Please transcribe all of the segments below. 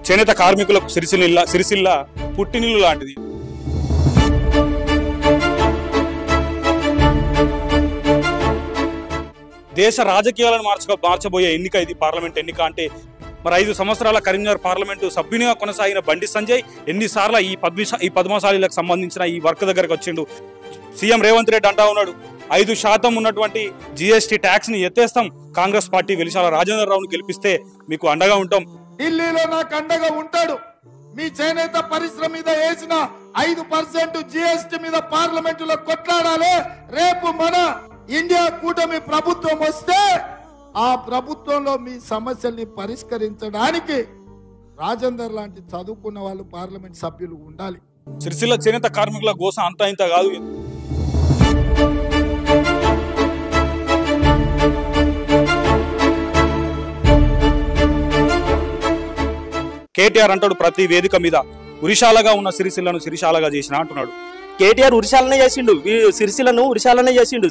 చేనేత కార్మికులకు సిరిసిల్ల పుట్టినిల్లు లాంటిది. దేశ రాజకీయాలను మార్చబోయే ఎన్నిక ఇది, పార్లమెంట్ ఎన్నిక. అంటే మరి 5 సంవత్సరాల కరీంనగర్ పార్లమెంటు సభ్యునిగా కొనసాగిన బండి సంజయ్ ఎన్నిసార్లు ఈ పద్మశాలీలకు సంబంధించిన ఈ వర్క్ దగ్గరకు వచ్చిండు. సీఎం రేవంత్ రెడ్డి అంటా ఉన్నాడు 5% ఉన్నటువంటి GST ట్యాక్స్ ని ఎత్తేస్తాం, కాంగ్రెస్ పార్టీ వెలిశాల రాజేంద్ర రావును గెలిపిస్తే మీకు అండగా ఉంటాం. ఢిల్లీలో నాకు అండగా ఉంటాడు. మీ చేనేత పరిశ్రమ మీద వేసిన 5% GST మీద పార్లమెంటులో కొట్లాడాలి. రేపు మన ఇండియా కూటమి ప్రభుత్వం వస్తే ఆ ప్రభుత్వంలో మీ సమస్యల్ని పరిష్కరించడానికి రాజేందర్ లాంటి చదువుకున్న వాళ్ళు పార్లమెంట్ సభ్యులు ఉండాలి. సిరిసిల్ల చేనేత కార్మికుల గోస అంతా ఇంత కాదు. కేటీఆర్ అంటాడు ప్రతి వేదిక మీద ఉరిశాలగా ఉన్న సిరిసిల్లను సిరిశాలగా చేసిన అంటున్నాడు. కేటీఆర్ ఉరిశాలనే చేసిండు, సిరిసిల్లను ఉరిశాలనే చేసిండు.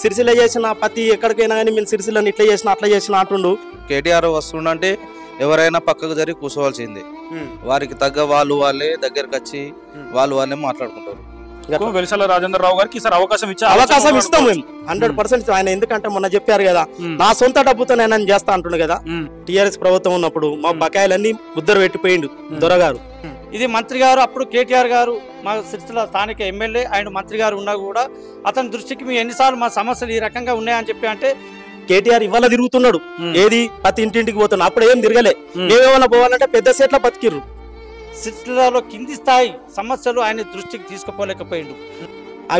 సిరిసిల్ల చేసిన ప్రతి ఎక్కడికైనా కానీ మేము సిరిసిల్లను ఇట్లా చేసిన అట్లా చేసిన అంటుండు. కేటీఆర్ వస్తుండంటే ఎవరైనా పక్కకు జరిగి కూర్చోవాల్సిందే. వారికి తగ్గ వాళ్ళే దగ్గరకు వచ్చి వాళ్ళే మాట్లాడుకుంటారు. వెలిశాల రాజేంద్ర రావు గారికి అవకాశం ఇస్తాం మేము 100%. ఆయన ఎందుకంటే మొన్న చెప్పారు కదా, నా సొంత డబ్బుతో నేను చేస్తా అంటుండు కదా. టీఆర్ఎస్ ప్రభుత్వం ఉన్నప్పుడు మా బకాయిలన్నీ ముద్దరు పెట్టిపోయిండు దొరగారు. ఇది మంత్రి గారు, అప్పుడు కేటీఆర్ గారు మా సిరిసిల్ల స్థానిక ఎమ్మెల్యే, ఆయన మంత్రి గారు ఉన్నా కూడా అతని దృష్టికి మీ ఎన్నిసార్లు మా సమస్యలు ఈ రకంగా ఉన్నాయని చెప్పి అంటే కేటీఆర్ ఇవాళ తిరుగుతున్నాడు. ఏది ప్రతి ఇంటింటికి పోతున్నాడు, అప్పుడు ఏం తిరగలే. మేమేమన్నా పోవాలంటే పెద్ద సేట్ల బతికిర్రు. సిరిసిల్లలో కింది స్థాయి సమస్యలు ఆయన దృష్టికి తీసుకుపోలేకపోయిండు.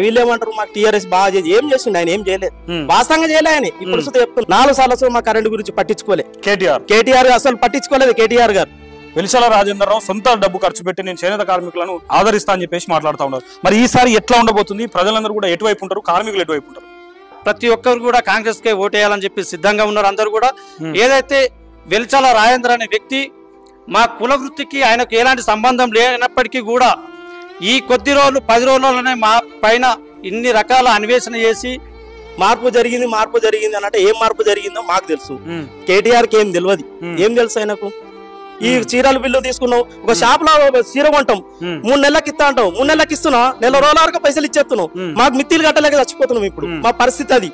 వీళ్ళు ఏమంటారు మాకు టీఆర్ఎస్ బాగా చేసి ఏం చేసిండు, ఆయన ఏం చేయలేదు, వాస్తవంగా చేయలే. ఆయన ఇప్పుడు చెప్తున్నా 4 సార్లు మా కరెంట్ గురించి పట్టించుకోలే కేటీఆర్ అసలు పట్టించుకోలేదు కేటీఆర్ గారు. వెలిశాల రాజేంద్ర రావు సొంత డబ్బు ఖర్చు పెట్టి నేను చేనేత కార్మికులను ఆదరిస్తా అని చెప్పేసి మాట్లాడుతూ ఉన్నారు. మరి ఈసారి ఎట్లా ఉండబోతుంది? ప్రజలందరూ కూడా ఎటువైపు ఉంటారు, కార్మికులు ఎటువైపు ఉంటారు? ప్రతి ఒక్కరు కూడా కాంగ్రెస్ కే ఓటేయాలని చెప్పి సిద్ధంగా ఉన్నారు అందరూ కూడా. ఏదైతే వెలిశాల రాజేంద్ర అనే వ్యక్తి మా కుల వృత్తికి ఆయనకు ఎలాంటి సంబంధం లేనప్పటికీ కూడా ఈ కొద్ది రోజులు 10 రోజుల్లోనే మా పైన ఇన్ని రకాల అన్వేషణ చేసి మార్పు జరిగింది అన్నట్టు ఏం మార్పు జరిగిందో మాకు తెలుసు, కేటీఆర్కి ఏం తెలియదు. ఏం తెలుసు ఆయనకు? ఈ చీరల బిల్లు తీసుకున్నావు, ఒక షాప్ లో చీర కొంటాం 3 నెలలకు ఇస్తా అంటావు, 3 నెలలకు ఇస్తున్నావు, నెల రోజుల వరకు పైసలు ఇచ్చేస్తున్నావు. మాకు మిత్తిలు కట్టలేక చచ్చిపోతున్నాం. ఇప్పుడు మా పరిస్థితి అది.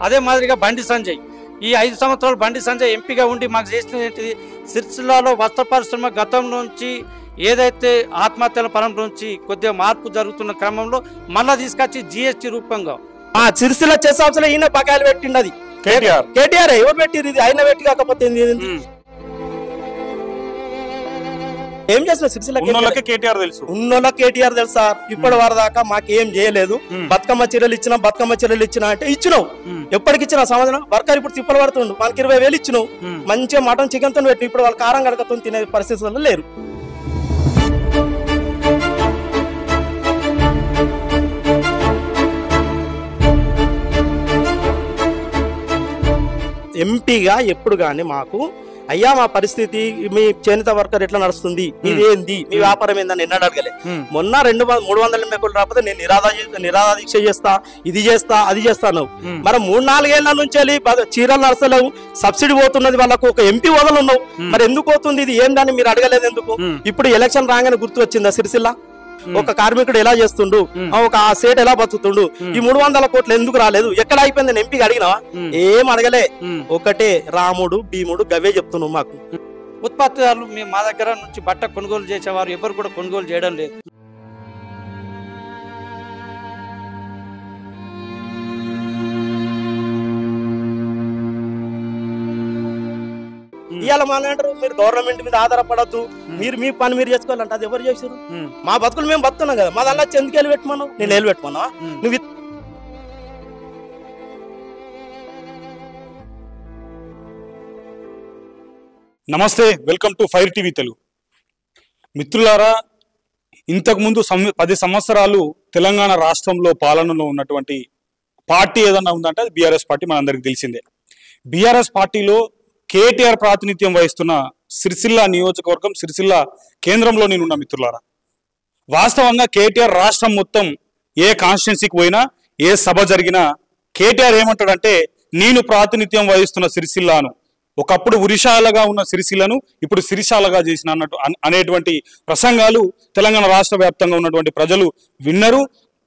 అదే మాదిరిగా బండి సంజయ్ ఈ 5 సంవత్సరాలు బండి సంజయ్ ఎంపీగా ఉండి మాకు చేసినది ఏంటిది? సిరిసిల్లలో వస్త్ర పరిశ్రమ గతం నుంచి ఏదైతే ఆత్మహత్యల పరం నుంచి కొద్దిగా మార్పు జరుగుతున్న క్రమంలో మళ్ళా తీసుకొచ్చి GST రూపంగా సిరిసిల్ల చేసే అవసరం ఈయన బకాయిలు పెట్టిండు. అది కేటీఆర్ ఎవరు పెట్టిరు? ఇది ఆయన పెట్టి కాకపోతే ఏం చేస్తున్నా? సిరిసిల్ల కేటీఆర్ తెలుసు, ఉన్నోళ్ళ కేటీఆర్ తెలుసు సార్. ఇప్పటి వరదాకా మాకేం చేయలేదు. బతుకమ్మ చీరలు ఇచ్చినా అంటే ఇచ్చినావు. ఎప్పటికి ఇచ్చినా సమాధానం? వర్కర్ ఇప్పుడు తిప్పలు పడుతుండు, మనకి 20,000 ఇచ్చినావు. మంచిగా మటన్ చికెన్ తో పెట్టి ఇప్పుడు వాళ్ళు కారం గడకతో తినే పరిస్థితుల్లో లేరు. ఎంపీగా ఎప్పుడు కానీ మాకు అయ్యా మా పరిస్థితి, మీ చేనేత వర్కర్ ఎట్లా నడుస్తుంది, ఇదేంది, మీ వ్యాపారం ఏందని ఎన్నడూ అడగలే. మొన్న 300 మెక్కులు రాకపోతే నేను నిరాధ దీక్ష చేస్తా, ఇది చేస్తా, అది చేస్తాను. మరి 3-4 ఏళ్ల నుంచి చీరలు నడసలేవు, సబ్సిడీ పోతున్నది, వాళ్ళకు ఒక ఎంపీ వదలు ఉన్నావు. మరి ఎందుకు పోతుంది ఇది ఏందని మీరు అడగలేదు ఎందుకు? ఇప్పుడు ఎలక్షన్ రాగానే గుర్తు వచ్చిందా సిరిసిల్ల? ఒక కార్మికుడు ఎలా చేస్తుండు, ఒక సేట్ ఎలా బతుకుతుండు, ఈ 300 కోట్లు ఎందుకు రాలేదు, ఎక్కడ అయిపోయిందని ఎంపీకి అడిగినా ఏం అడగలే. ఒకటే రాముడు భీముడు గవే చెప్తున్నావు. మాకు ఉత్పత్తిదారులు మా దగ్గర నుంచి బట్ట కొనుగోలు చేసేవారు ఎవరు కూడా కొనుగోలు చేయడం లేదు. ఇవాళ మాట్లాడరు మీరు గవర్నమెంట్ మీద ఆధారపడద్దు, మీరు మీ పని మీరు చేసుకోవాలంటే అది ఎవరు చేసారు? మా బతుకులు మేము బతున్నాం కదా, మా దానిలో ఎందుకు వెళ్ళి పెట్టమన్నావు? నేను వెళ్ళి పెట్టమన్నా? నువ్వు నమస్తే, welcome to fire TV Telugu. మిత్రులారా, ఇంతకుముందు 10 సంవత్సరాలు తెలంగాణ రాష్ట్రంలో పాలనలో ఉన్నటువంటి పార్టీ ఏదన్నా ఉందంటే అది బీఆర్ఎస్ పార్టీ. మనందరికి తెలిసిందే. బీఆర్ఎస్ పార్టీలో కేటీఆర్ ప్రాతినిధ్యం వహిస్తున్న సిరిసిల్ల నియోజకవర్గం, సిరిసిల్ల కేంద్రంలో నేనున్న మిత్రులారా. వాస్తవంగా కేటీఆర్ రాష్ట్రం మొత్తం ఏ కాన్స్టిట్యున్సీకి పోయినా, ఏ సభ జరిగినా కేటీఆర్ ఏమంటాడంటే నేను ప్రాతినిధ్యం వహిస్తున్న సిరిసిల్లాను ఒకప్పుడు ఉరిశాలగా ఉన్న సిరిసిల్లను ఇప్పుడు సిరిశాలగా చేసిన అన్నట్టు అనేటువంటి ప్రసంగాలు తెలంగాణ రాష్ట్ర వ్యాప్తంగా ఉన్నటువంటి ప్రజలు విన్నరు.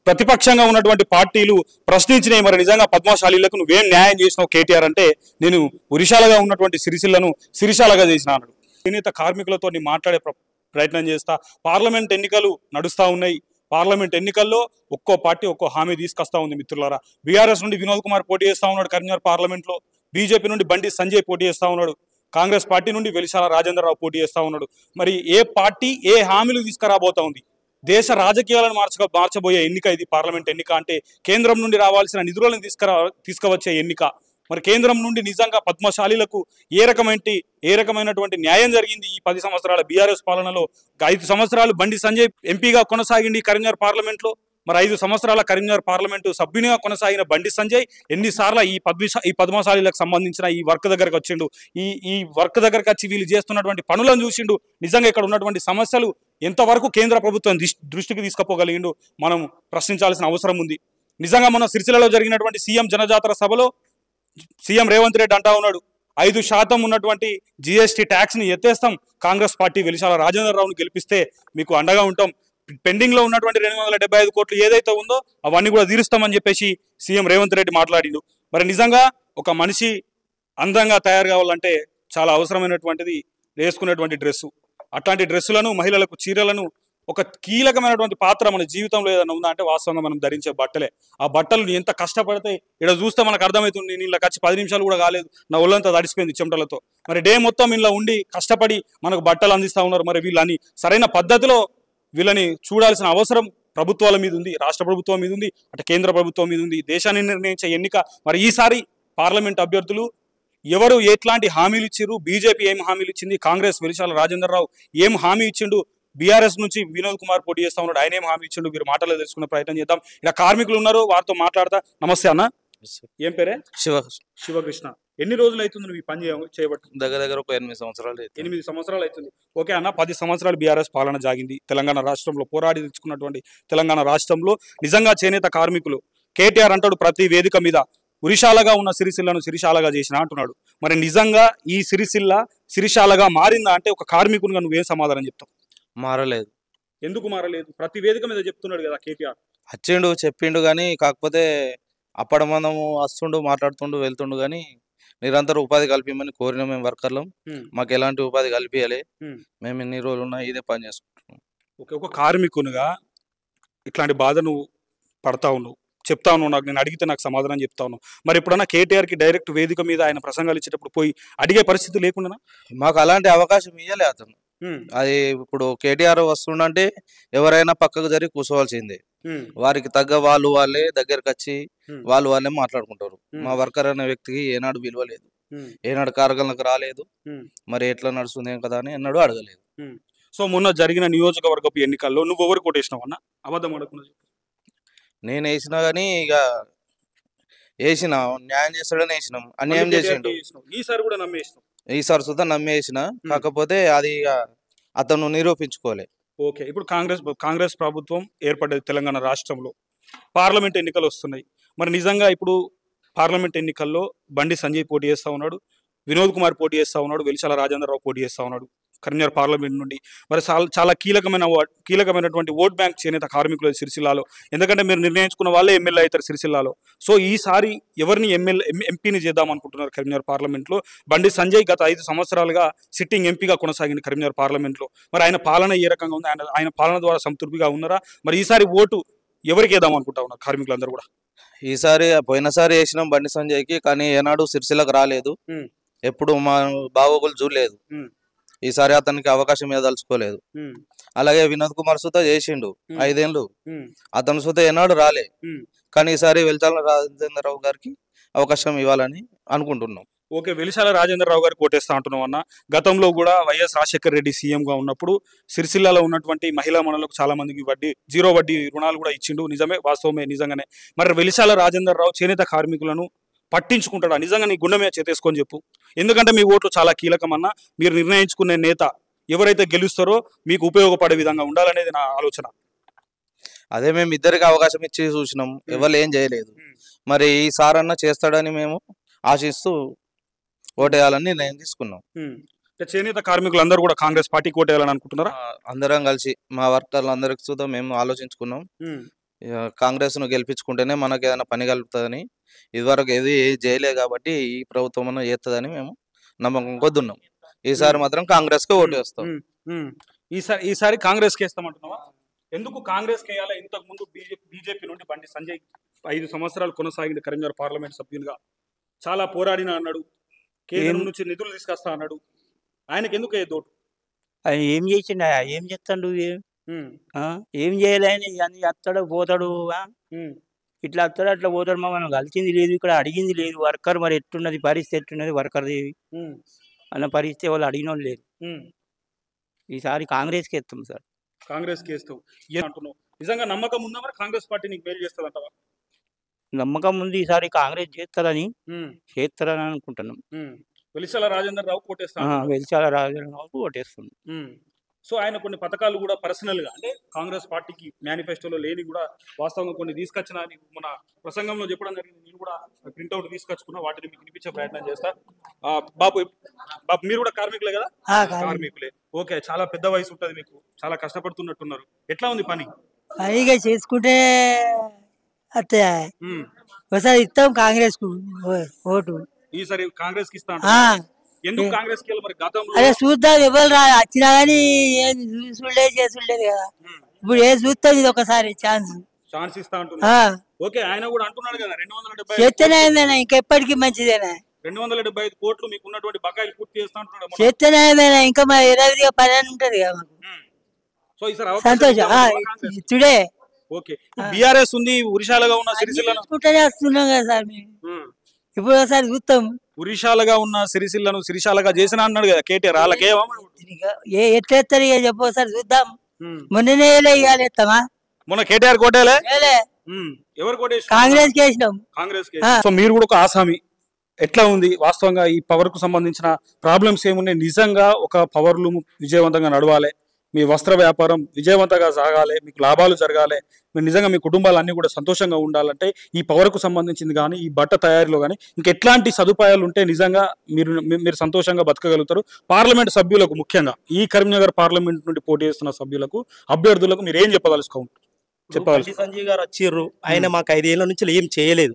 ప్రతిపక్షంగా ఉన్నటువంటి పార్టీలు ప్రశ్నించినాయి. మరి నిజంగా పద్మశాలీలకు నువ్వేం న్యాయం చేసినావు కేటీఆర్ అంటే, నేను ఉరిశాలగా ఉన్నటువంటి సిరిసిల్లను సిరిశాలగా చేసిన అన్నాడు. చేనేత కార్మికులతో మాట్లాడే ప్రయత్నం చేస్తా. పార్లమెంట్ ఎన్నికలు నడుస్తూ ఉన్నాయి. పార్లమెంట్ ఎన్నికల్లో ఒక్కో పార్టీ ఒక్కో హామీ తీసుకొస్తా ఉంది మిత్రులారా. బీఆర్ఎస్ నుండి వినోద్ కుమార్ పోటీ చేస్తా ఉన్నాడు కరీంనగర్ పార్లమెంట్లో. బీజేపీ నుండి బండి సంజయ్ పోటీ చేస్తా ఉన్నాడు. కాంగ్రెస్ పార్టీ నుండి వెలిశాల రాజేంద్రరావు పోటీ చేస్తా ఉన్నాడు. మరి ఏ పార్టీ ఏ హామీలు తీసుకురాబోతా ఉంది? దేశ రాజకీయాలను మార్చబోయే ఎన్నిక ఇది పార్లమెంట్ ఎన్నిక అంటే. కేంద్రం నుండి రావాల్సిన నిధులను తీసుకువచ్చే ఎన్నిక. మరి కేంద్రం నుండి నిజంగా పద్మశాలీలకు ఏ రకమైనటువంటి న్యాయం జరిగింది ఈ 10 సంవత్సరాల బీఆర్ఎస్ పాలనలో? 5 సంవత్సరాలు బండి సంజయ్ ఎంపీగా కొనసాగింది కరీంనగర్ పార్లమెంట్లో. మరి 5 సంవత్సరాల కరీంనగర్ పార్లమెంటు సభ్యునిగా కొనసాగిన బండి సంజయ్ ఎన్నిసార్లు ఈ పద్మశాలీలకు సంబంధించిన ఈ వర్క్ దగ్గరకు వచ్చిండు? ఈ వర్క్ దగ్గరకు వచ్చి వీళ్ళు చేస్తున్నటువంటి పనులను చూసిండు. నిజంగా ఇక్కడ ఉన్నటువంటి సమస్యలు ఎంతవరకు కేంద్ర ప్రభుత్వం దృష్టికి తీసుకుపోగలిగిండు మనం ప్రశ్నించాల్సిన అవసరం ఉంది. నిజంగా మన సిరిసిల్లలో జరిగినటువంటి సీఎం జనజాతర సభలో సీఎం రేవంత్ రెడ్డి అంటా ఉన్నాడు, 5% ఉన్నటువంటి జిఎస్టీ ట్యాక్స్ని ఎత్తేస్తాం, కాంగ్రెస్ పార్టీ వెలిశాల రాజేంద్రరావును గెలిపిస్తే మీకు అండగా ఉంటాం, పెండింగ్ లో ఉన్నటువంటి 275 కోట్లు ఏదైతే ఉందో అవన్నీ కూడా తీరుస్తామని చెప్పేసి సీఎం రేవంత్ రెడ్డి మాట్లాడిండు. మరి నిజంగా ఒక మనిషి అందంగా తయారు కావాలంటే చాలా అవసరమైనటువంటిది వేసుకునేటువంటి డ్రెస్సు. అట్లాంటి డ్రెస్సులను, మహిళలకు చీరలను, ఒక కీలకమైనటువంటి పాత్ర మన జీవితంలో ఏదైనా ఉందా అంటే వాస్తవంగా మనం ధరించే బట్టలే. ఆ బట్టలు ఎంత కష్టపడితే ఇక్కడ చూస్తే మనకు అర్థమవుతుంది. నేను ఇలా వచ్చి 10 నిమిషాలు కూడా కాలేదు, నా ఒళ్ళంతా తడిసిపోయింది చెమటలతో. మరి డే మొత్తం ఇలా ఉండి కష్టపడి మనకు బట్టలు అందిస్తూ ఉన్నారు. మరి వీళ్ళని సరైన పద్ధతిలో వీళ్ళని చూడాల్సిన అవసరం ప్రభుత్వాల మీద ఉంది, రాష్ట్ర ప్రభుత్వం మీద ఉంది, అటు కేంద్ర ప్రభుత్వం మీద ఉంది. దేశాన్ని నిర్ణయించే ఎన్నిక. మరి ఈసారి పార్లమెంట్ అభ్యర్థులు ఎవరు ఎట్లాంటి హామీలు ఇచ్చారు? బీజేపీ ఏం హామీలు ఇచ్చింది? కాంగ్రెస్ వెలిశాల రాజేంద్రరావు ఏం హామీ ఇచ్చిండు? బీఆర్ఎస్ నుంచి వినోద్ కుమార్ పోటీ చేస్తా ఉన్నాడు, ఆయన ఏం హామీ ఇచ్చిండు? వీరు మాటలు తెలుసుకునే ప్రయత్నం చేద్దాం. ఇలా కార్మికులు ఉన్నారు, వారితో మాట్లాడతా. నమస్తే అన్న, ఏం పేరే? శివకృష్ణ. ఎన్ని రోజులు అవుతుంది నువ్వు ఈ పని చేయబట్టి? దగ్గర ఒక 8 సంవత్సరాలు. 8 సంవత్సరాలు అవుతుంది. ఓకే అన్న, 10 సంవత్సరాలు బీఆర్ఎస్ పాలన జాగింది తెలంగాణ రాష్ట్రంలో. పోరాడి తెచ్చుకున్నటువంటి తెలంగాణ రాష్ట్రంలో నిజంగా చేనేత కార్మికులు కేటీఆర్ అంటాడు ప్రతి వేదిక మీద, ఉరిశాలగా ఉన్న సిరిసిల్లను సిరిశాలగా చేసిన అంటున్నాడు. మరి నిజంగా ఈ సిరిశాలగా మారిందా అంటే ఒక కార్మికునిగా నువ్వేం సమాధానం చెప్తావు? మారలేదు. ఎందుకు మారలేదు? ప్రతి వేదిక మీద చెప్తున్నాడు కదా కేటీఆర్. వచ్చిండు, చెప్పిండు, కానీ కాకపోతే అప్పటి మనము వస్తుండు, మాట్లాడుతుండు, వెళ్తుండు, కానీ నిరంతర ఉపాధి కల్పించమని కోరిన మేము వర్కర్లం. మాకు ఎలాంటి ఉపాధి కల్పించాలి, మేము ఎన్ని రోజులు ఉన్నా ఇదే పని చేసుకుంటున్నాం. ఒక కార్మికునిగా ఇట్లాంటి బాధ నువ్వు పడతా ఉన్నావు, చెప్తా ఉన్నావు. నాకు నేను అడిగితే నాకు సమాధానం చెప్తా ఉన్నావు. మరి ఎప్పుడన్నా కేటీఆర్కి డైరెక్ట్ వేదిక మీద ఆయన ప్రసంగాలు ఇచ్చేటప్పుడు పోయి అడిగే పరిస్థితి లేకుండా? మాకు అలాంటి అవకాశం ఇవ్వలే అతను. అది ఇప్పుడు కేటీఆర్ వస్తుండంటే ఎవరైనా పక్కకు జరిగి కూర్చోవాల్సిందే. వారికి తగ్గ వాళ్ళే దగ్గరకు వచ్చి వాళ్ళే మాట్లాడుకుంటారు. మా వర్కర్ అనే వ్యక్తికి ఏనాడు విలువ లేదు, ఏనాడు కార్యాలకు రాలేదు, మరి ఎట్లా నడుస్తుంది ఏం కదా అని ఎన్నడూ అడగలేదు. సో మొన్న జరిగిన నియోజకవర్గపు ఎన్నికల్లో నువ్వు ఎవరు కొట్టేసినావు అన్న? అబద్ధం అడగకుండా. నేను వేసినా కానీ ఇక వేసిన న్యాయం చేస్తాడని వేసినాం, అన్యాయం చేసిండు. ఈసారి కూడా నమ్మేసినాం. ఈసారి సుధా నమ్మేసిన, కాకపోతే అది అతను నిరూపించుకోలే. ఓకే, ఇప్పుడు కాంగ్రెస్ ప్రభుత్వం ఏర్పడ్డది తెలంగాణ రాష్ట్రంలో. పార్లమెంట్ ఎన్నికలు వస్తున్నాయి. మరి నిజంగా ఇప్పుడు పార్లమెంట్ ఎన్నికల్లో బండి సంజయ్ పోటీ చేస్తూ ఉన్నాడు, వినోద్ కుమార్ పోటీ చేస్తూ ఉన్నాడు, వెలిశాల రాజేంద్రరావు పోటీ చేస్తూ ఉన్నాడు కరీంనగర్ పార్లమెంట్ నుండి. మరి చాలా కీలకమైనటువంటి ఓట్ బ్యాంక్ చేనేత కార్మికులు సిరిసిల్లాలో. ఎందుకంటే మీరు నిర్ణయించుకున్న వాళ్ళే ఎమ్మెల్యే అవుతారు సిరిసిల్లాలో. సో ఈసారి ఎవరిని ఎంపీని చేద్దాం అనుకుంటున్నారు కరీంనగర్ పార్లమెంట్లో? బండి సంజయ్ గత 5 సంవత్సరాలుగా సిట్టింగ్ ఎంపీగా కొనసాగింది కరీంనగర్ పార్లమెంట్లో. మరి ఆయన పాలన ఏ రకంగా ఉంది? ఆయన పాలన ద్వారా సంతృప్తిగా ఉన్నారా? మరి ఈసారి ఓటు ఎవరికి వేద్దాం అనుకుంటా ఉన్నారు కార్మికులందరూ కూడా? ఈసారి పోయినసారి వేసినాం బండి సంజయ్కి, కానీ ఏనాడు సిరిసిల్లకు రాలేదు, ఎప్పుడు మా బాగోగులు చూడలేదు. ఈసారి అతనికి అవకాశం ఇవ్వదలుచుకోలేదు. అలాగే వినోద్ కుమార్ సుత చేసిండు 5 ఏళ్ళు, అతను సుత ఏనాడు రాలే, కానీ ఈసారి వెలిశాల రాజేంద్రరావు గారికి అవకాశం ఇవ్వాలని అనుకుంటున్నాం. ఓకే, వెలిశాల రాజేంద్రరావు గారికి ఓటేస్తా అంటున్నాం అన్న. గతంలో కూడా వైఎస్ రాజశేఖర రెడ్డి సీఎంగా ఉన్నప్పుడు సిరిసిల్లాలో ఉన్నటువంటి మహిళా మనులకు చాలా మందికి జీరో వడ్డీ రుణాలు కూడా ఇచ్చిండు. నిజమే, వాస్తవమే, నిజంగానే. మరి వెలిశాల రాజేంద్రరావు చేనేత కార్మికులను పట్టించుకుంటాడా? నిజంగా నీ గుండె మీద చేతేసుకొని చెప్పు. ఎందుకంటే మీ ఓట్లు చాలా కీలకం అన్న. మీరు నిర్ణయించుకునే నేత ఎవరైతే గెలుస్తారో మీకు ఉపయోగపడే విధంగా ఉండాలనేది నా ఆలోచన. అదే మేము ఇద్దరికి అవకాశం ఇచ్చి చూసినాం, ఎవరు ఏం చేయలేదు. మరి ఈ సార్ అన్న చేస్తాడని మేము ఆశిస్తూ ఓటేయాలని నిర్ణయం తీసుకున్నాం. చేనేత కార్మికులు అందరూ కూడా కాంగ్రెస్ పార్టీకి ఓటేయాలని అనుకుంటున్నారా? అందరం కలిసి మా వర్కర్లు అందరికి చూద్దాం మేము ఆలోచించుకున్నాం. కాంగ్రెస్ ను గెలిపించుకుంటేనే మనకు ఏదైనా పని కలుగుతుందని, ఇదివరకు ఏది చేయలేదు కాబట్టి ఈ ప్రభుత్వం చేస్తుందని మేము నమ్మకం కొద్దున్నాం. ఈసారి మాత్రం కాంగ్రెస్ కి ఓటు వేస్తాం. ఈసారి కాంగ్రెస్ కి వేస్తామంటున్నావా? ఎందుకు కాంగ్రెస్ కి వేయాలి? ఇంతకు ముందు బీజేపీ నుండి బండి సంజయ్ 5 సంవత్సరాలు కొనసాగిన కరీంనగర్ పార్లమెంట్ సభ్యులుగా చాలా పోరాడిన అన్నాడు. కేంద్రం నుంచి నిధులు తీసుకొస్తా అన్నాడు. ఆయనకి ఎందుకు దోటు? ఆయన ఏం చేసిండు? ఏం చేస్తాడు? ఏం చేయలే. అన్ని వస్తాడు పోతాడు, ఇట్లా వస్తాడు అట్లా పోతాడు. మమ్మల్ని కలిసింది లేదు, ఇక్కడ అడిగింది లేదు. వర్కర్ మరి ఎట్టున్నది పరిస్థితి, ఎట్టున్నది వర్కర్ది అన్న పరిస్థితి వాళ్ళు అడిగిన వాళ్ళు లేదు. ఈసారి కాంగ్రెస్కి వేస్తాం సార్. కాంగ్రెస్కి వేస్తాం అంటున్నావు. నిజంగా నమ్మకం ఉందా మరి కాంగ్రెస్ పార్టీ నీకు మేలు చేస్తుందంటావా? నమ్మకం ఉంది, ఈసారి కాంగ్రెస్ చేస్తారని అనుకుంటున్నాం. వెలిశాల రాజేందర్ రావు కోటేస్తాను. వెలిశాల రాజేందర్ రావుకు ఓటేస్తుంది. సో ఆయన కొన్ని పథకాలు కూడా పర్సనల్ గా అంటే కాంగ్రెస్ పార్టీకి మేనిఫెస్టోలో లేని కూడా వాస్తవంగా కొన్ని తీసుకొచ్చిన మన ప్రసంగంలో చెప్పడం జరిగింది. నేను కూడా ప్రింట్అవుట్ తీసుకొచ్చుకున్నా, వాటిని మీకు వినిపించే ప్రయత్నం చేస్తా. బాబు మీరు కూడా కార్మికులే కదా? కార్మికులే. ఓకే, చాలా పెద్ద వయసు ఉంటుంది మీకు, చాలా కష్టపడుతున్నట్టున్నారు. ఎట్లా ఉంది పని? పనిగా చేసుకుంటే అత్తే ఒకసారి ఇస్తాం కాంగ్రెస్ కు ఓటు. ఈసారి కాంగ్రెస్ కి ఇస్తాం. ఎందుకు కాంగ్రెస్ కి? మరి గతంలో అదే చూద్దాం, ఎవరు వచ్చినా కానీ ఏది చూడలేదు చేసులేదు కదా. ఇప్పుడు ఏది చూస్తాం, ఇది ఒకసారి ఛాన్స్ ఇస్తా అంటున్నా. ఓకే, ఆయన కూడా అంటున్నాడు కదా 270 చేస్తేనే అయిందన్నా, ఇంకెప్పటికీ మంచిదేనా. 275 కోట్లు మీకు ఉన్నటువంటి బకాయిలు పూర్తి చేస్తా అంటున్నాడు. చేస్తేనే అయిందన్నా, ఇంకా మా ఎరాదిగా పని అని ఉంటది కదా మాకు. సో ఈసారి సంతోషం ఇచ్చుడే. ఓకే, బీఆర్ఎస్ ఉంది, ఉరిశాలగా ఉన్న సిరిసిల్లను వస్తున్నాం కదా సార్ మేము. ఇప్పుడు ఒకసారి చూస్తాం. ఉరిశాలగా ఉన్న సిరిసిల్లను సిరిశాలగా చేసిన అన్నాడు కదా కేటీఆర్. వాళ్ళకి ఎట్లేస్తారు ఇక చెప్పు, ఒకసారి చూద్దాం. మొన్ననే ఇవ్వాలి ఎత్తామా? మొన్న కేటీఆర్ కోటేలే. ఎవరు కోటేసి? కాంగ్రెస్ కి వేసినాం. కాంగ్రెస్ కి. సో మీరు కూడా ఒక ఆసామి, ఎట్లా ఉంది వాస్తవంగా ఈ పవర్ కు సంబంధించిన ప్రాబ్లమ్స్ ఏమున్నాయి? నిజంగా ఒక పవర్ లూమ్ విజయవంతంగా నడవాలి, మీ వస్త్ర వ్యాపారం విజయవంతంగా సాగాలి, మీకు లాభాలు జరగాలి, మీరు నిజంగా మీ కుటుంబాలన్నీ కూడా సంతోషంగా ఉండాలంటే ఈ పవర్కు సంబంధించింది కానీ ఈ బట్ట తయారీలో కానీ ఇంకెట్లాంటి సదుపాయాలు ఉంటే నిజంగా మీరు సంతోషంగా బతకగలుగుతారు? పార్లమెంట్ సభ్యులకు, ముఖ్యంగా ఈ కరీంనగర్ పార్లమెంట్ నుండి పోటీ చేస్తున్న సభ్యులకు, అభ్యర్థులకు మీరు ఏం చెప్పదలుచుకోండి? చెప్పాలి. సంజయ్ గారు వచ్చిర్రు, ఆయన మాకు 5 ఏళ్ల నుంచి ఏం చేయలేదు.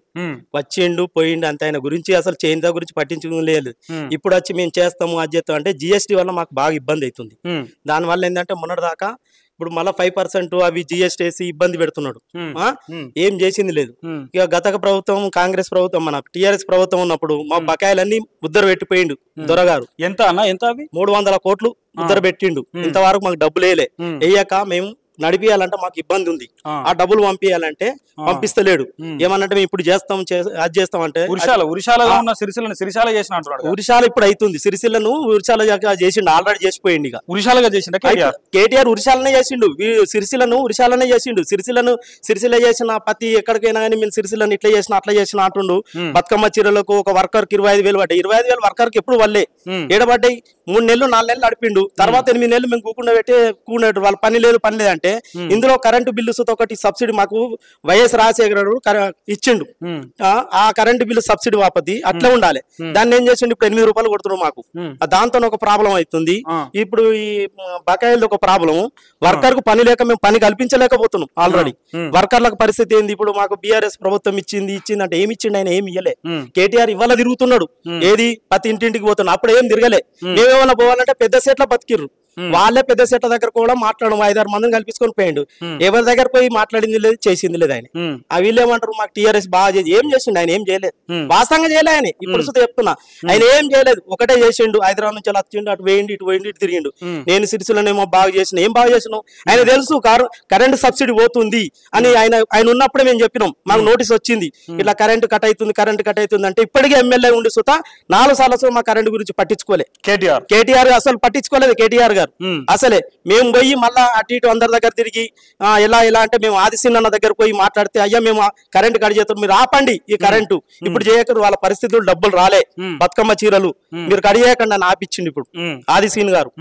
వచ్చిండు పోయిండు అంత, ఆయన గురించి అసలు చేంత గురించి పట్టించుకోలేదు. ఇప్పుడు వచ్చి మేము చేస్తాము అది చేస్తాం అంటే జిఎస్టీ వల్ల మాకు బాగా ఇబ్బంది అవుతుంది. దానివల్ల ఏంటంటే మొన్నటి దాకా ఇప్పుడు మళ్ళీ 5% అవి జిఎస్టీ వేసి ఇబ్బంది పెడుతున్నాడు. ఏం చేసింది లేదు. ఇక గత ప్రభుత్వం కాంగ్రెస్ ప్రభుత్వం మన టిఆర్ఎస్ ప్రభుత్వం ఉన్నప్పుడు మా బకాయిలన్నీ ముద్దర పెట్టిపోయిండు దొరగారు. ఎంత అన్న? ఎంత? అవి 300 కోట్లు ముద్దర పెట్టిండు. ఇంతవరకు మాకు డబ్బులు వేయక మేము నడిపియాలంటే మాకు ఇబ్బంది ఉంది. ఆ డబ్బులు పంపించాలంటే పంపిస్తలేడు. ఏమన్నంటే మేము ఇప్పుడు చేస్తాం అది చేస్తాం అంటే సిరిశాల చేసిన ఉరిశాల ఇప్పుడు అవుతుంది. సిరిసిల్లను ఉరిశాల చేసిండు, ఆల్రెడీ చేసిపోయింది. ఇక ఉరిశాలగా చేసిండు కేటీఆర్ ఉరిశాలనే చేసిండు, సిరిసిల్లను ఉరిశాలనే చేసిండు. సిరిసిల్ల చేసిన ప్రతి ఎక్కడికైనా కానీ మేము సిరిసిల్లను ఇట్లా చేసిన అట్లా చేసిన అంటుండు. బతుకమ్మ చీరలకు ఒక వర్కర్ కి 25,000 పడ్డాయి. 25,000 వర్కర్ కి ఎప్పుడు వల్లే ఏడబడ్డాయి. 3 నెలలు 4 నెలలు నడిపిండు. తర్వాత 8 నెలలు మేము కూకుండా పెట్టి కూనట్టు వాళ్ళ పని లేదు అంటే ఇందులో కరెంటు బిల్లుస్ ఒకటి సబ్సిడీ మాకు వైఎస్ రాజశేఖర ఇచ్చిండు. ఆ కరెంటు బిల్లు సబ్సిడీ వాపది అట్లా ఉండాలి. దాన్ని ఏం చేసిండు? ఇప్పుడు 8 రూపాయలు కొడుతున్నాడు మాకు. దాంతో ఒక ప్రాబ్లం అవుతుంది. ఇప్పుడు ఈ బకాయిలది ఒక ప్రాబ్లం. వర్కర్ కు పని లేక మేము పని కల్పించలేకపోతున్నాం. ఆల్రెడీ వర్కర్లకు పరిస్థితి ఏంది? ఇప్పుడు మాకు బీఆర్ఎస్ ప్రభుత్వం ఇచ్చింది అంటే ఏమి ఇచ్చిండు? ఆయన ఏమి ఇయ్యలే. కేటీఆర్ ఇవాళ తిరుగుతున్నాడు, ఏది ప్రతి ఇంటింటికి పోతున్నాడు. అప్పుడు ఏం తిరగలే. మేమేమన్నా పోవాలంటే పెద్ద సెట్ల బతికిర్రు. వాళ్ళే పెద్ద సెట్ల దగ్గర కూడా మాట్లాడడం 5-6 మందిని కల్పించుకొని పోయిండు. ఎవరి దగ్గర పోయి మాట్లాడింది లేదు, చేసింది లేదు. ఆయన వీళ్ళు ఏమంటారు? మాకు టీఆర్ఎస్ బాగా చేసి ఏం చేసిండు? ఆయన ఏం చేయలేదు, వాస్తవంగా చేయలే. ఆయన ఇప్పుడు చెప్తున్నా, ఆయన ఏం చేయలేదు. ఒకటే చేసిండు, హైదరాబాద్ నుంచి వచ్చిండు, అటు పోయిండు ఇటు పోయిండు ఇటు తిరిగిండు. నేను సిరిసిల్లను బాగా చేసిన. ఏం బాగా చేసినావు? ఆయన తెలుసు కరెంట్ సబ్సిడీ పోతుంది అని. ఆయన ఉన్నప్పుడే మేము చెప్పినాం, మాకు నోటీస్ వచ్చింది ఇట్లా కరెంట్ కట్ అవుతుంది అంటే ఇప్పటికే ఎమ్మెల్యే ఉండి సుత 4 సార్లు మా కరెంట్ గురించి పట్టించుకోలే. కేటీఆర్ అసలు పట్టించుకోలేదు. కేటీఆర్ గారు అసలే మేము పోయి మళ్ళా అటు ఇటు అందరి దగ్గర తిరిగి ఎలా అంటే మేము ఆదిశీన్న దగ్గర పోయి మాట్లాడితే, అయ్యా మేము కరెంట్ కట్ చేస్తాం, మీరు ఆపండి ఈ కరెంటు, ఇప్పుడు చేయకూడదు, వాళ్ళ పరిస్థితులు డబ్బులు రాలే, బతుకమ్మ చీరలు మీరు కట్ చేయకండి అని ఆపిచ్చిండు ఇప్పుడు ఆదిశీన్ గారు.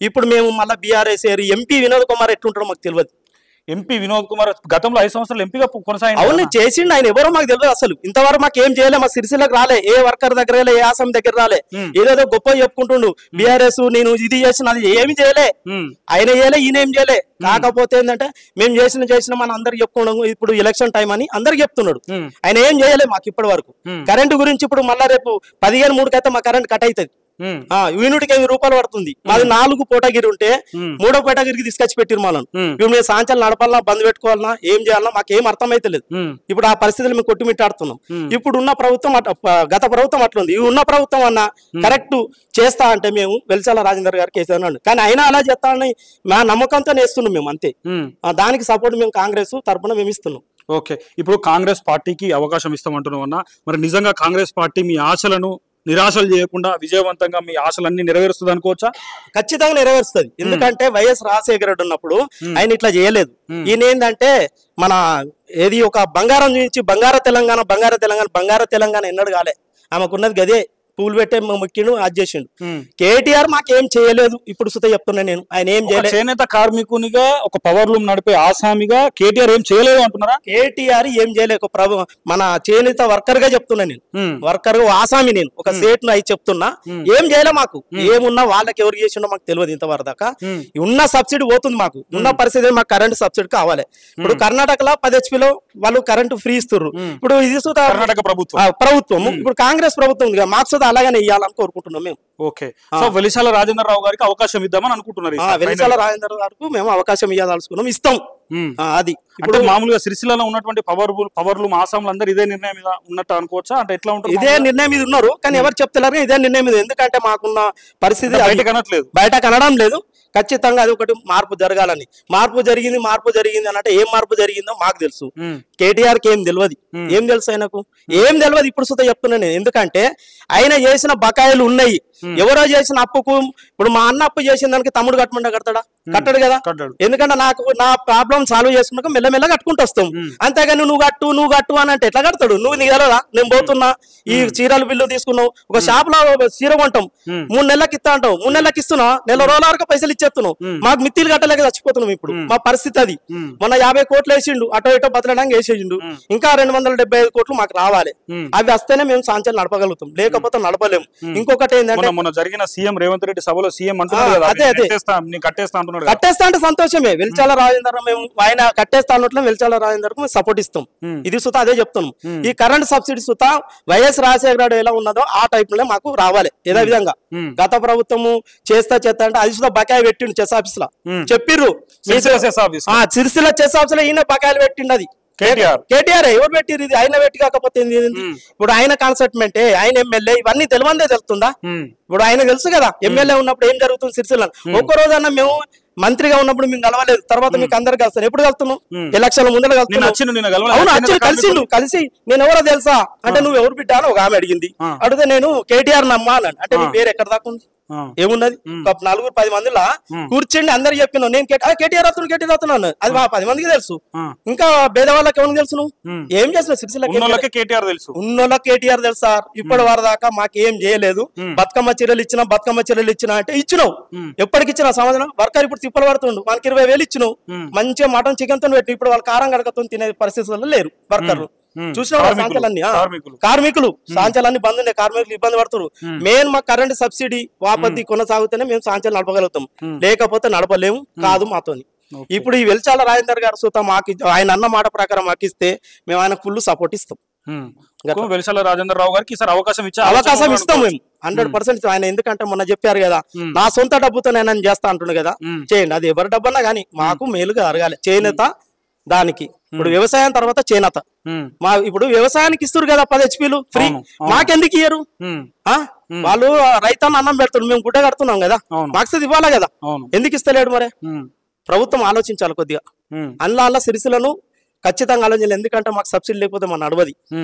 ఇప్పుడు మేము మళ్ళీ బీఆర్ఎస్ ఎంపీ వినోద్ కుమార్ ఎట్లుంటారో మాకు తెలియదు. ఎంపీ వినోద్ కుమార్ గతంలో 5 సంవత్సరాలు ఎంపీగా కొనసాగింది. అవును చేసిండు, ఆయన ఎవరో మాకు తెలియదు అసలు. ఇంతవరకు మాకు ఏం చేయలే, మా సిరిసిల్లకు రాలే, ఏ వర్కర్ దగ్గర రాలే, ఏ ఆసం దగ్గర రాలే. ఏదేదో గొప్ప చెప్పుకుంటుండు బీఆర్ఎస్ నేను ఇది చేసిన, అది ఏమి చేయలే. ఆయన చేయలే, ఈయన ఏం చేయలే. కాకపోతే ఏంటంటే మేము చేసిన మన అందరికి చెప్పుకున్నాము. ఇప్పుడు ఎలక్షన్ టైం అని అందరికి చెప్తున్నాడు. ఆయన ఏం చేయలే మాకు ఇప్పటి వరకు. కరెంటు గురించి ఇప్పుడు మళ్ళా రేపు 15/3 అయితే మా కరెంట్ కట్ అవుతుంది. యూనిట్కి 5 రూపాయలు పడుతుంది. మాది 4 కోటగిరి ఉంటే 3వ కోటగిరికి తీసుకొచ్చి పెట్టిరు మనం. ఇప్పుడు మేము సాయంత్రం నడపాలన్నా, బంద్ పెట్టుకోవాలన్నా, ఏం చేయాలన్నా మాకేం అర్థమైతే లేదు. ఇప్పుడు ఆ పరిస్థితులు మేము కొట్టుమిట్టాడుతున్నాం. ఇప్పుడు ఉన్న ప్రభుత్వం గత ప్రభుత్వం అట్లుంది. ఈ ఉన్న ప్రభుత్వం అన్న కరెక్ట్ చేస్తా అంటే మేము వెల్చాల రాజేందర్ గారికి వేసాను. కానీ అయినా అలా చేస్తానని మా నమ్మకంతో వేస్తున్నాం మేము, అంతే. దానికి సపోర్ట్ మేము కాంగ్రెస్ తరఫున మేము ఇస్తున్నాం. ఓకే, ఇప్పుడు కాంగ్రెస్ పార్టీకి అవకాశం ఇస్తామంటున్నాం అన్న, మరి నిజంగా కాంగ్రెస్ పార్టీ మీ ఆశలను నిరాశలు చేయకుండా విజయవంతంగా మీ ఆశలన్నీ నెరవేరుస్తుంది అనుకోవచ్చా? ఖచ్చితంగా నెరవేరుస్తుంది. ఎందుకంటే వైఎస్ రాజశేఖర రెడ్డి ఉన్నప్పుడు ఆయన ఇట్లా చేయలేదు. ఈయన ఏంటంటే మన ఏది ఒక బంగారం నుంచి బంగార తెలంగాణ ఎన్నడు కాలే. ఆమెకున్నది గదే, పూలు పెట్టే ముఖ్యుడు అది చేసిండు. కేటీఆర్ మాకేం చేయలేదు. ఇప్పుడు సుత చెప్తున్నా నేను, ఆయన ఏం చేయలేదు. చేనేత కార్మికునిగా ఒక పవర్ లూమ్ నడిపే ఆసామిగా కేటీఆర్ ఏం చేయలేదు అంటున్నారా? కేటీఆర్ ఏం చేయలేదు. మన చేనేత వర్కర్ గా చెప్తున్నా నేను, వర్కర్ ఆసామి నేను, ఒక స్టేట్ ను అయి చెప్తున్నా. ఏం చేయలే మాకు. ఏమున్నా వాళ్ళకి ఎవరు చేసిండో మాకు తెలియదు ఇంతవరకు దాకా. ఉన్న సబ్సిడీ పోతుంది మాకు. ఉన్న పరిస్థితి మాకు కరెంట్ సబ్సిడీ కావాలి. ఇప్పుడు కర్ణాటకలో 10 HP లో వాళ్ళు కరెంట్ ఫ్రీ ఇస్తున్నారు. ఇప్పుడు ఇది కర్ణాటక ప్రభుత్వం ఇప్పుడు కాంగ్రెస్ ప్రభుత్వం ఉంది, మాకు అలాగనే ఇవ్వాలని కోరుకుంటున్నాం మేము. ఓకే, సో వెలిశాల రాజేందర్ రావు గారికి అవకాశం ఇద్దామని అనుకుంటున్నారు. వెలిశాల రాజేందర్ గారికి మేము అవకాశం ఇవ్వాలనుకున్నాం, ఇస్తాం. అది ఇప్పుడు మామూలుగా సిరిసిల్లలో ఉన్నటువంటి పవర్లు ఆసాములు అందరూ ఇదే నిర్ణయం మీద ఉన్నట్టు అనుకోవచ్చా? అంటే ఎట్లా ఉంటుంది? ఇదే నిర్ణయం మీద ఉన్నారు, కానీ ఎవరు చెప్తున్నారు ఇదే నిర్ణయం మీద. ఎందుకంటే మాకున్న పరిస్థితి బయట కనడం లేదు. ఖచ్చితంగా అది ఒకటి మార్పు జరగాలని. మార్పు జరిగింది అని అంటే ఏం మార్పు జరిగిందో మాకు తెలుసు. కేటీఆర్ కి ఏం తెలుసు ఆయనకు ఏం తెలియదు. ఇప్పుడు సుత చెప్తున్నాను నేను, ఎందుకంటే ఆయన చేసిన బకాయిలు ఉన్నాయి. ఎవరో చేసిన అప్పుకు ఇప్పుడు మా అన్న అప్పు చేసిన దానికి తమ్ముడు కట్టమంటే కట్టడు కదా. ఎందుకంటే నా ప్రాబ్లం సాల్వ్ చేసుకున్నాక మెల్లమెల్ల కట్టుకుంటూ వస్తాం. అంతేగాని నువ్వు కట్టు అని అంటే ఎట్లా కడతాడు? నువ్వు నీకు తెలదా? నేను పోతున్నా, ఈ చీరల బిల్లు తీసుకున్నావు, ఒక షాప్ లో చీర కొంటాం, 3 నెలలకు ఇస్తా అంటావు, 3 నెలలకు ఇస్తున్నా, నెల రోజుల వరకు పైసలు ఇచ్చేస్తున్నావు. మాకు మిత్తిలు కట్టలేక చచ్చిపోతున్నాం. ఇప్పుడు మా పరిస్థితి అది. మొన్న 50 కోట్లు వేసిండు, అటో ఇటో బతలడానికి వేసేసిండు. ఇంకా 275 కోట్లు మాకు రావాలి. అవి వస్తేనే మేము సాంచలు నడపగలుగుతాం, లేకపోతే నడపలేము. ఇంకొకటి ఏంటంటే మొన్న జరిగిన సీఎం రేవంత్ రెడ్డి సభలో సీఎం కట్టేస్తా అంటే సంతోషమే. వెల్చాల రాజేందర్ మేము ఆయన కట్టేస్తా అన్నట్లు వెల్చాల రాజేందర్ కు సపోర్ట్ ఇస్తాం. ఇది సుతా అదే చెప్తున్నాం. ఈ కరెంట్ సబ్సిడీ సుతా వైఎస్ రాజశేఖర రెడ్డి ఎలా ఉన్నదో ఆ టైప్ లో మాకు రావాలి. ఏదే విధంగా గత ప్రభుత్వము చేస్తా అంటే అది సుతా బకాయి పెట్టిండు చెస్ ఆఫీస్ లో చెప్పిర్రు. సిరిసిల్ల చెస్ ఆఫీస్ లో ఈయన బకాయిలు పెట్టిండు. అది కేటీఆర్ ఎవరు పెట్టిరు? ఇది ఆయన పెట్టి కాకపోతే ఇప్పుడు ఆయన కాన్సెప్ట్మెంట్, ఆయన ఎమ్మెల్యే, ఇవన్నీ తెలివందే తెలుస్తుందా? ఇప్పుడు ఆయన తెలుసు కదా ఎమ్మెల్యే ఉన్నప్పుడు ఏం జరుగుతుంది సిరిసిల్ల. ఒక్క రోజన్నా మేము మంత్రిగా ఉన్నప్పుడు మేము కలవలేదు, తర్వాత మీకు అందరు కలుస్తాను. ఎప్పుడు కలుస్తున్నాం? ఎలక్షన్ ముందర కలుస్తున్నాం. కలిసి నేను ఎవరో తెలుసా అంటే నువ్వు ఎవరు బిడ్డా అని ఒక ఆమె అడిగింది. అడిగితే నేను కేటీఆర్ నమ్మా అని అంటే నీ పేరు ఎక్కడ దాకా ఉంది? ఏమున్నది? 4-10 మందిలా కూర్చోండి అందరు చెప్పినావు నేను కేటీఆర్ అవుతున్నాను, అది మా 10 మందికి తెలుసు. ఇంకా పేదవాళ్ళకి ఎవరికి తెలుసు? నువ్వు ఏం చేస్తున్నావు? సిరిసిల్ల కేటీఆర్ తెలుసు, ఉన్నోళ్ళకి కేటీఆర్ తెలుసు సార్. ఇప్పటి వరకు దాకా మాకేం చేయలేదు. బతుకమ్మ చీరలు ఇచ్చినా అంటే ఇచ్చినావు. ఎప్పటికి ఇచ్చినా సమాధానం? వర్కర్ ఇప్పుడు తిప్పలు పడుతుండు, మనకి 20,000 ఇచ్చినావు. మంచిగా మటన్ చికెన్ తో పెట్టి ఇప్పుడు వాళ్ళు కారం గడకతో తినే పరిస్థితుల్లో లేరు వర్కర్లు. చూసిన సాంచలన్నీ కార్మికులు సాంచలన్నీ బంద్ ఉన్నాయి, కార్మికులు ఇబ్బంది పడుతున్నారు. మెయిన్ మా కరెంట్ సబ్సిడీ వాపత్తి కొనసాగుతూనే మేము సాంచలు నడపగలుగుతాం, లేకపోతే నడపలేము కాదు మాతోని. ఇప్పుడు ఈ వెల్చాల రాజేందర్ గారు సుతా మాకు ఆయన అన్న మాట ప్రకారం మాకు ఇస్తే మేము ఆయన ఫుల్ సపోర్ట్ ఇస్తాం. వెల్చాల రాజేందర్ రావు గారికి అవకాశం ఇస్తాం మేము 100%. ఆయన ఎందుకంటే మొన్న చెప్పారు కదా నా సొంత డబ్బుతో నేను చేస్తా అంటుండే కదా, చేయండి. అది ఎవరి డబ్బన్నా కానీ మాకు మేలుగా అరగాలి. చేనేత దానికి ఇప్పుడు వ్యవసాయం తర్వాత చేనేత మా ఇప్పుడు వ్యవసాయానికి ఇస్తారు కదా 10 HPలు ఫ్రీ, మాకెందుకు ఇయ్యరు? వాళ్ళు రైతాన్ని అన్నం పెడతారు, మేము గుడ్డ కడుతున్నాం కదా, మాకు ఇవ్వాలా కదా, ఎందుకు ఇస్తలేడు? మరి ప్రభుత్వం ఆలోచించాలి కొద్దిగా. అందులో సిరిసిల్లను ఖచ్చితంగా ఆలోచించాలి. ఎందుకంటే మాకు సబ్సిడీ లేకపోతే మన నడవది.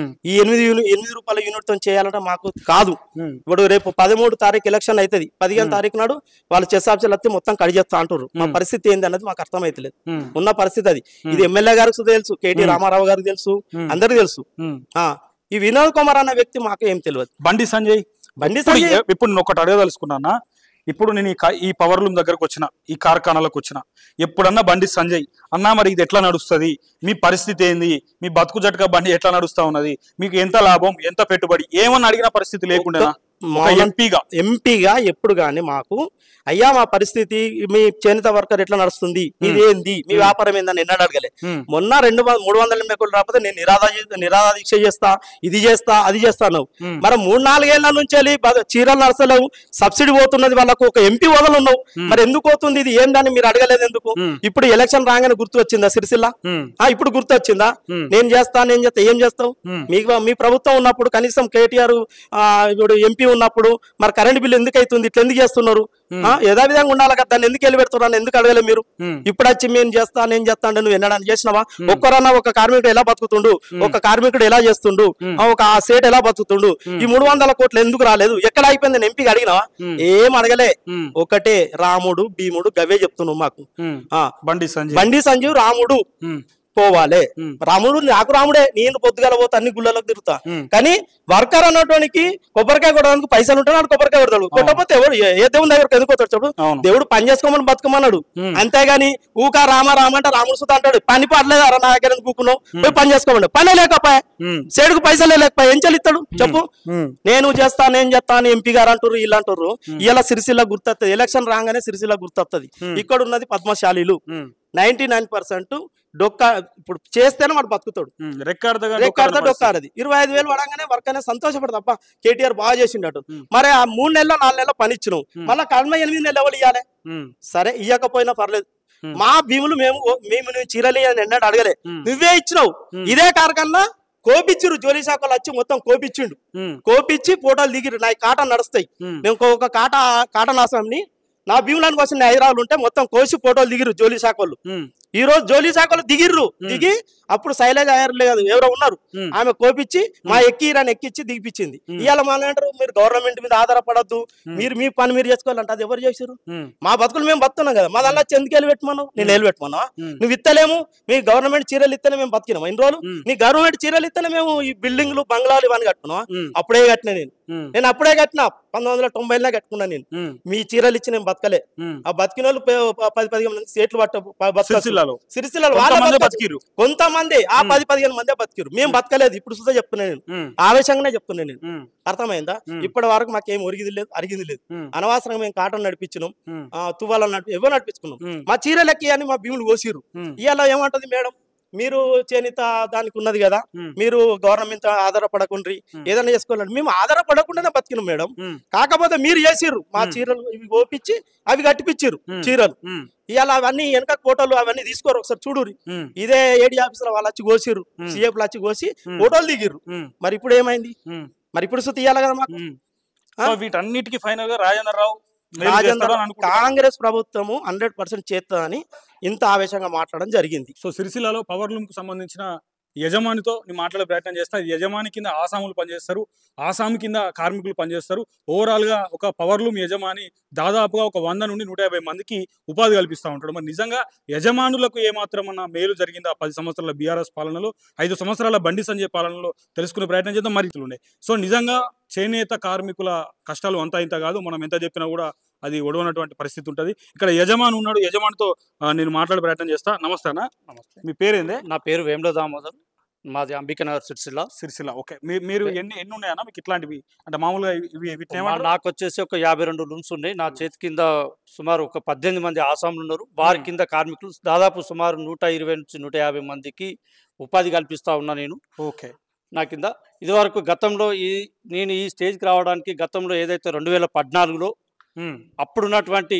ఈ 8 రూపాయల యూనిట్ తో చేయాలంటే మాకు కాదు. ఇప్పుడు రేపు 13వ తారీఖు ఎలక్షన్ అవుతుంది, 15వ తారీఖు నాడు వాళ్ళు చెస్ ఆఫీసులు వస్తే మొత్తం కడిచేస్తా అంటారు. మా పరిస్థితి ఏంది అన్నది మాకు అర్థమైతలేదు. ఉన్న పరిస్థితి అది. ఇది ఎమ్మెల్యే గారికి తెలుసు, కేటీ రామారావు గారికి తెలుసు, అందరికి తెలుసు. ఈ వినోద్ కుమార్ అన్న వ్యక్తి మాకు ఏం తెలియదు. బండి సంజయ్ ఇప్పుడు నేను ఒకటి అడగదలుచుకున్నా. ఇప్పుడు నేను ఈ పవర్ లూమ్ దగ్గరకు వచ్చిన, ఈ కార్ఖానాలకు వచ్చిన, ఎప్పుడన్నా బండి సంజయ్ అన్నా మరి ఇది ఎట్లా నడుస్తుంది, మీ పరిస్థితి ఏంది, మీ బతుకు జట్కా బండి ఎట్లా నడుస్తా ఉన్నది, మీకు ఎంత లాభం, ఎంత పెట్టుబడి ఏమని అడిగిన పరిస్థితి లేకుండా ఎంపీగా ఎప్పుడు గాని మాకు అయ్యా మా పరిస్థితి మీ చేనేత వర్కర్ ఎట్లా నడుస్తుంది, ఇదేంది, మీ వ్యాపారం ఏందని ఎన్నడూ అడగలే. మొన్న 300 మెకులు రాకపోతే నేను నిరాదా దీక్ష చేస్తా, ఇది చేస్తా, అది చేస్తాను. మరి 3-4 ఏళ్ల నుంచి చీరలు నడసలేవు, సబ్సిడీ పోతున్నది, వాళ్ళకు ఒక ఎంపీ వదలున్నావు, మరి ఎందుకు పోతుంది, ఇది ఏందని మీరు అడగలేదు ఎందుకు? ఇప్పుడు ఎలక్షన్ రాగానే గుర్తు వచ్చిందా సిరిసిల్ల? ఇప్పుడు గుర్తు వచ్చిందా? నేను చేస్తా ఏం చేస్తావు? మీ ప్రభుత్వం ఉన్నప్పుడు కనీసం కేటీఆర్ ఇప్పుడు ఎంపీ ఉన్నప్పుడు మరి కరెంట్ బిల్లు ఎందుకు అవుతుంది, ఇట్లా ఎందుకు చేస్తున్నారు? యథావిధంగా ఉండాలి కదా, దాన్ని ఎందుకు వెళ్ళిపెడుతున్నారు, ఎందుకు అడగలే మీరు? ఇప్పుడు వచ్చి నేను చేస్తా అంటే నువ్వు ఎన్నడానికి చేసినావా? ఒక్కరన్నా ఒక కార్మికుడు ఎలా బతుకుతుండు, ఒక కార్మికుడు ఎలా చేస్తుండు, ఒక సేట్ ఎలా బతుకుతుండు, ఈ 300 కోట్లు ఎందుకు రాలేదు, ఎక్కడ అయిపోయింది ఎంపీకి అడిగినావా? ఏం అడగలే. ఒకటే రాముడు భీముడు గవే చెప్తున్నావు మాకు. బండి సంజీవ్ రాముడు పోవాలే, రాముడు నాకు రాముడే, నేను పొద్దుగాల పోతా అన్ని గుళ్ళలోకి తిరుగుతా. కానీ వర్కర్ అన్నటువంటి కొబ్బరికాయ కొట్టడానికి పైసలు ఉంటాడు, కొబ్బరికాయ కొడతాడు. కొట్టకపోతే ఎవడు ఏ దేవుని దగ్గరకు ఎందుకు వస్తాడు చెప్పు? దేవుడు పని చేసుకోమని బతుకమన్నాడు, అంతేగాని ఊకా రామ అంటే రాముడు సుత అంటాడు. పని పడలేదా నా దగ్గర ఎందుకు కూకున్నావు, పోయి పని చేసుకోమన్నాడు. పనే లేకపోయా, సేడుకు పైసలే లేకపోయా, ఏం చెల్లిస్తాడు చెప్పు? నేను చేస్తా అని ఎంపీ గారు అంటారు, వీళ్ళు అంటారు. ఇలా సిరిసిల్ల గుర్తొస్తుంది, ఎలక్షన్ రాగానే సిరిసిల్ల గుర్తొస్తుంది. ఇక్కడ ఉన్నది పద్మశాలీలు 99% డొక్కా. ఇప్పుడు చేస్తేనే వాడు బతుకుతాడు, రెక్కాడదా డొక్కారది. 25,000 పడంగానే వర్క్ అనేది సంతోషపడదు. తప్ప కేటీఆర్ బాగా చేసిండటు. మరి ఆ 3 నెలలు 4 నెలలు పని ఇచ్చినావు, మళ్ళీ 8 నెలలు ఎవరు ఇవ్వాలి? సరే ఇవ్వకపోయినా పర్లేదు, మా భీములు మేము చీరలు ఎన్నడూ అడగలే, నువ్వే ఇచ్చినావు. ఇదే కార్ఖానా కోపిచ్చిరు, జోలీ శాఖలు వచ్చి మొత్తం కోపిచ్చి ఫోటోలు దిగిరు. నా కాటన్ నడుస్తాయి, నేను ఒక కాటన్ ఆసాంని నా భీములానికి వచ్చిన హైదరాబాద్ ఉంటే మొత్తం కోసి ఫోటోలు దిగిరు జోలీ శాఖలు. ఈ రోజు జోలీ శాఖలు దిగి అప్పుడు శైలజ అయ్యర్ లేదు ఎవరో ఉన్నారు, ఆమె కోపించి మా ఎక్కిచ్చి దిగిపించింది. ఇవాళ మాట్లాడారు మీరు గవర్నమెంట్ మీద ఆధారపడద్దు, మీరు మీ పని మీరు చేసుకోవాలంటే అది ఎవరు చేశారు? మా బతుకులు మేము బతున్నాం కదా, మా దానిలో ఎందుకు వెళ్ళి పెట్టమన్నావు? నేను వెళ్ళి పెట్టమన్నా? నువ్వు ఇత్తలేము, మీ గవర్నమెంట్ చీరలు ఇస్తేనే మేము బతికినాం ఇన్ని రోజులు. నీ గవర్నమెంట్ చీరలు ఇస్తేనే మేము ఈ బిల్డింగ్లు బంగ్లాలు ఇవన్నీ కట్టుకున్నావా? అప్పుడే కట్టినా నేను అప్పుడే కట్టినా 1990లో కట్టుకున్నా నేను. మీ చీరలు ఇచ్చి నేను బతకలే. ఆ బతికిన వాళ్ళు 10-15 మంది సేట్లు సిరిసిల్లలో కొంతమంది 10-15 మందే బతికిరు, మేము బతకలేదు. ఇప్పుడు సుధా చెప్తున్నా నేను, ఆవేశంగానే చెప్తున్నా నేను. అర్థమైందా? ఇప్పటి వరకు మాకేం అరిగింది లేదు. అనవసరంగా మేము కాటన్ నడిపించినాం, తువ్వాలను ఎవరు నడిపించుకున్నాం. మా చీరలకి అని మా భీములు కోసిరు. ఇవాళ ఏమంటది మేడం, మీరు చేనేత దానికి ఉన్నది కదా, మీరు గవర్నమెంట్ ఆధారపడకుండ్రి ఏదైనా చేసుకోవాలంటే మేము ఆధారపడకుండానే బతికినాం మేడం. కాకపోతే మీరు చేసిర్రు, మా చీరలు ఇవి ఓపించి అవి కట్టిపిచ్చిర్రు చీరలు. ఇవాళ అవన్నీ వెనక ఫోటోలు అవన్నీ తీసుకోరు, ఒకసారి చూడురి. ఇదే ఏడీ ఆఫీసర్ వాళ్ళు వచ్చి కోసిర్రు, సిఎఫ్లు వచ్చి కోసి ఫోటోలు దిగిర్రు. మరి ఇప్పుడు ఏమైంది? మరి ఇప్పుడు తీయాలి కదా మాకు. వీటన్నిటికీ ఫైనల్ గా రాజేంద్రరావు కాంగ్రెస్ ప్రభుత్వము 100% చేస్తుందని ఇంత ఆవేశంగా మాట్లాడడం జరిగింది. సో సిరిసిల్లలో పవర్ లూమ్ కు సంబంధించిన యజమానితో నేను మాట్లాడే ప్రయత్నం చేస్తాను. యజమాని కింద ఆసాములు పనిచేస్తారు, ఆసాము కింద కార్మికులు పనిచేస్తారు. ఓవరాల్ గా ఒక పవర్ లూమ్ యజమాని దాదాపుగా ఒక 100 నుండి 150 మందికి ఉపాధి కల్పిస్తూ ఉంటాడు. మరి నిజంగా యజమానులకు ఏమాత్రమన్నా మేలు జరిగిందా 10 సంవత్సరాల బీఆర్ఎస్ పాలనలో, 5 సంవత్సరాల బండి సంజయ్ పాలనలో తెలుసుకునే ప్రయత్నం చేద్దాం. మరి ఉన్నాయి. సో నిజంగా చేనేత కార్మికుల కష్టాలు అంతా ఇంత కాదు, మనం ఎంత చెప్పినా కూడా అది ఒడవనటువంటి పరిస్థితి ఉంటుంది. ఇక్కడ యజమాని ఉన్నాడు, యజమానితో నేను మాట్లాడే ప్రయత్నం చేస్తా. నమస్తే అన్న. నమస్తే. మీ పేరేందే? నా పేరు వేముల దామోదర్, మాది అంబికానగర్ సిరిసిల్ల. ఓకే, మీరు ఎన్ని ఉన్నాయన్నా మీకు ఇట్లాంటివి? అంటే మామూలుగా నాకు వచ్చేసి ఒక 52 లూమ్స్ ఉన్నాయి. నా చేతి కింద సుమారు ఒక 18 మంది ఆసాములు ఉన్నారు. వారి కింద కార్మికులు దాదాపు సుమారు 120 నుంచి 150 మందికి ఉపాధి కల్పిస్తా ఉన్నా నేను. ఓకే, నా కింద ఇదివరకు గతంలో నేను ఈ స్టేజ్కి రావడానికి గతంలో ఏదైతే 2014లో అప్పుడున్నటువంటి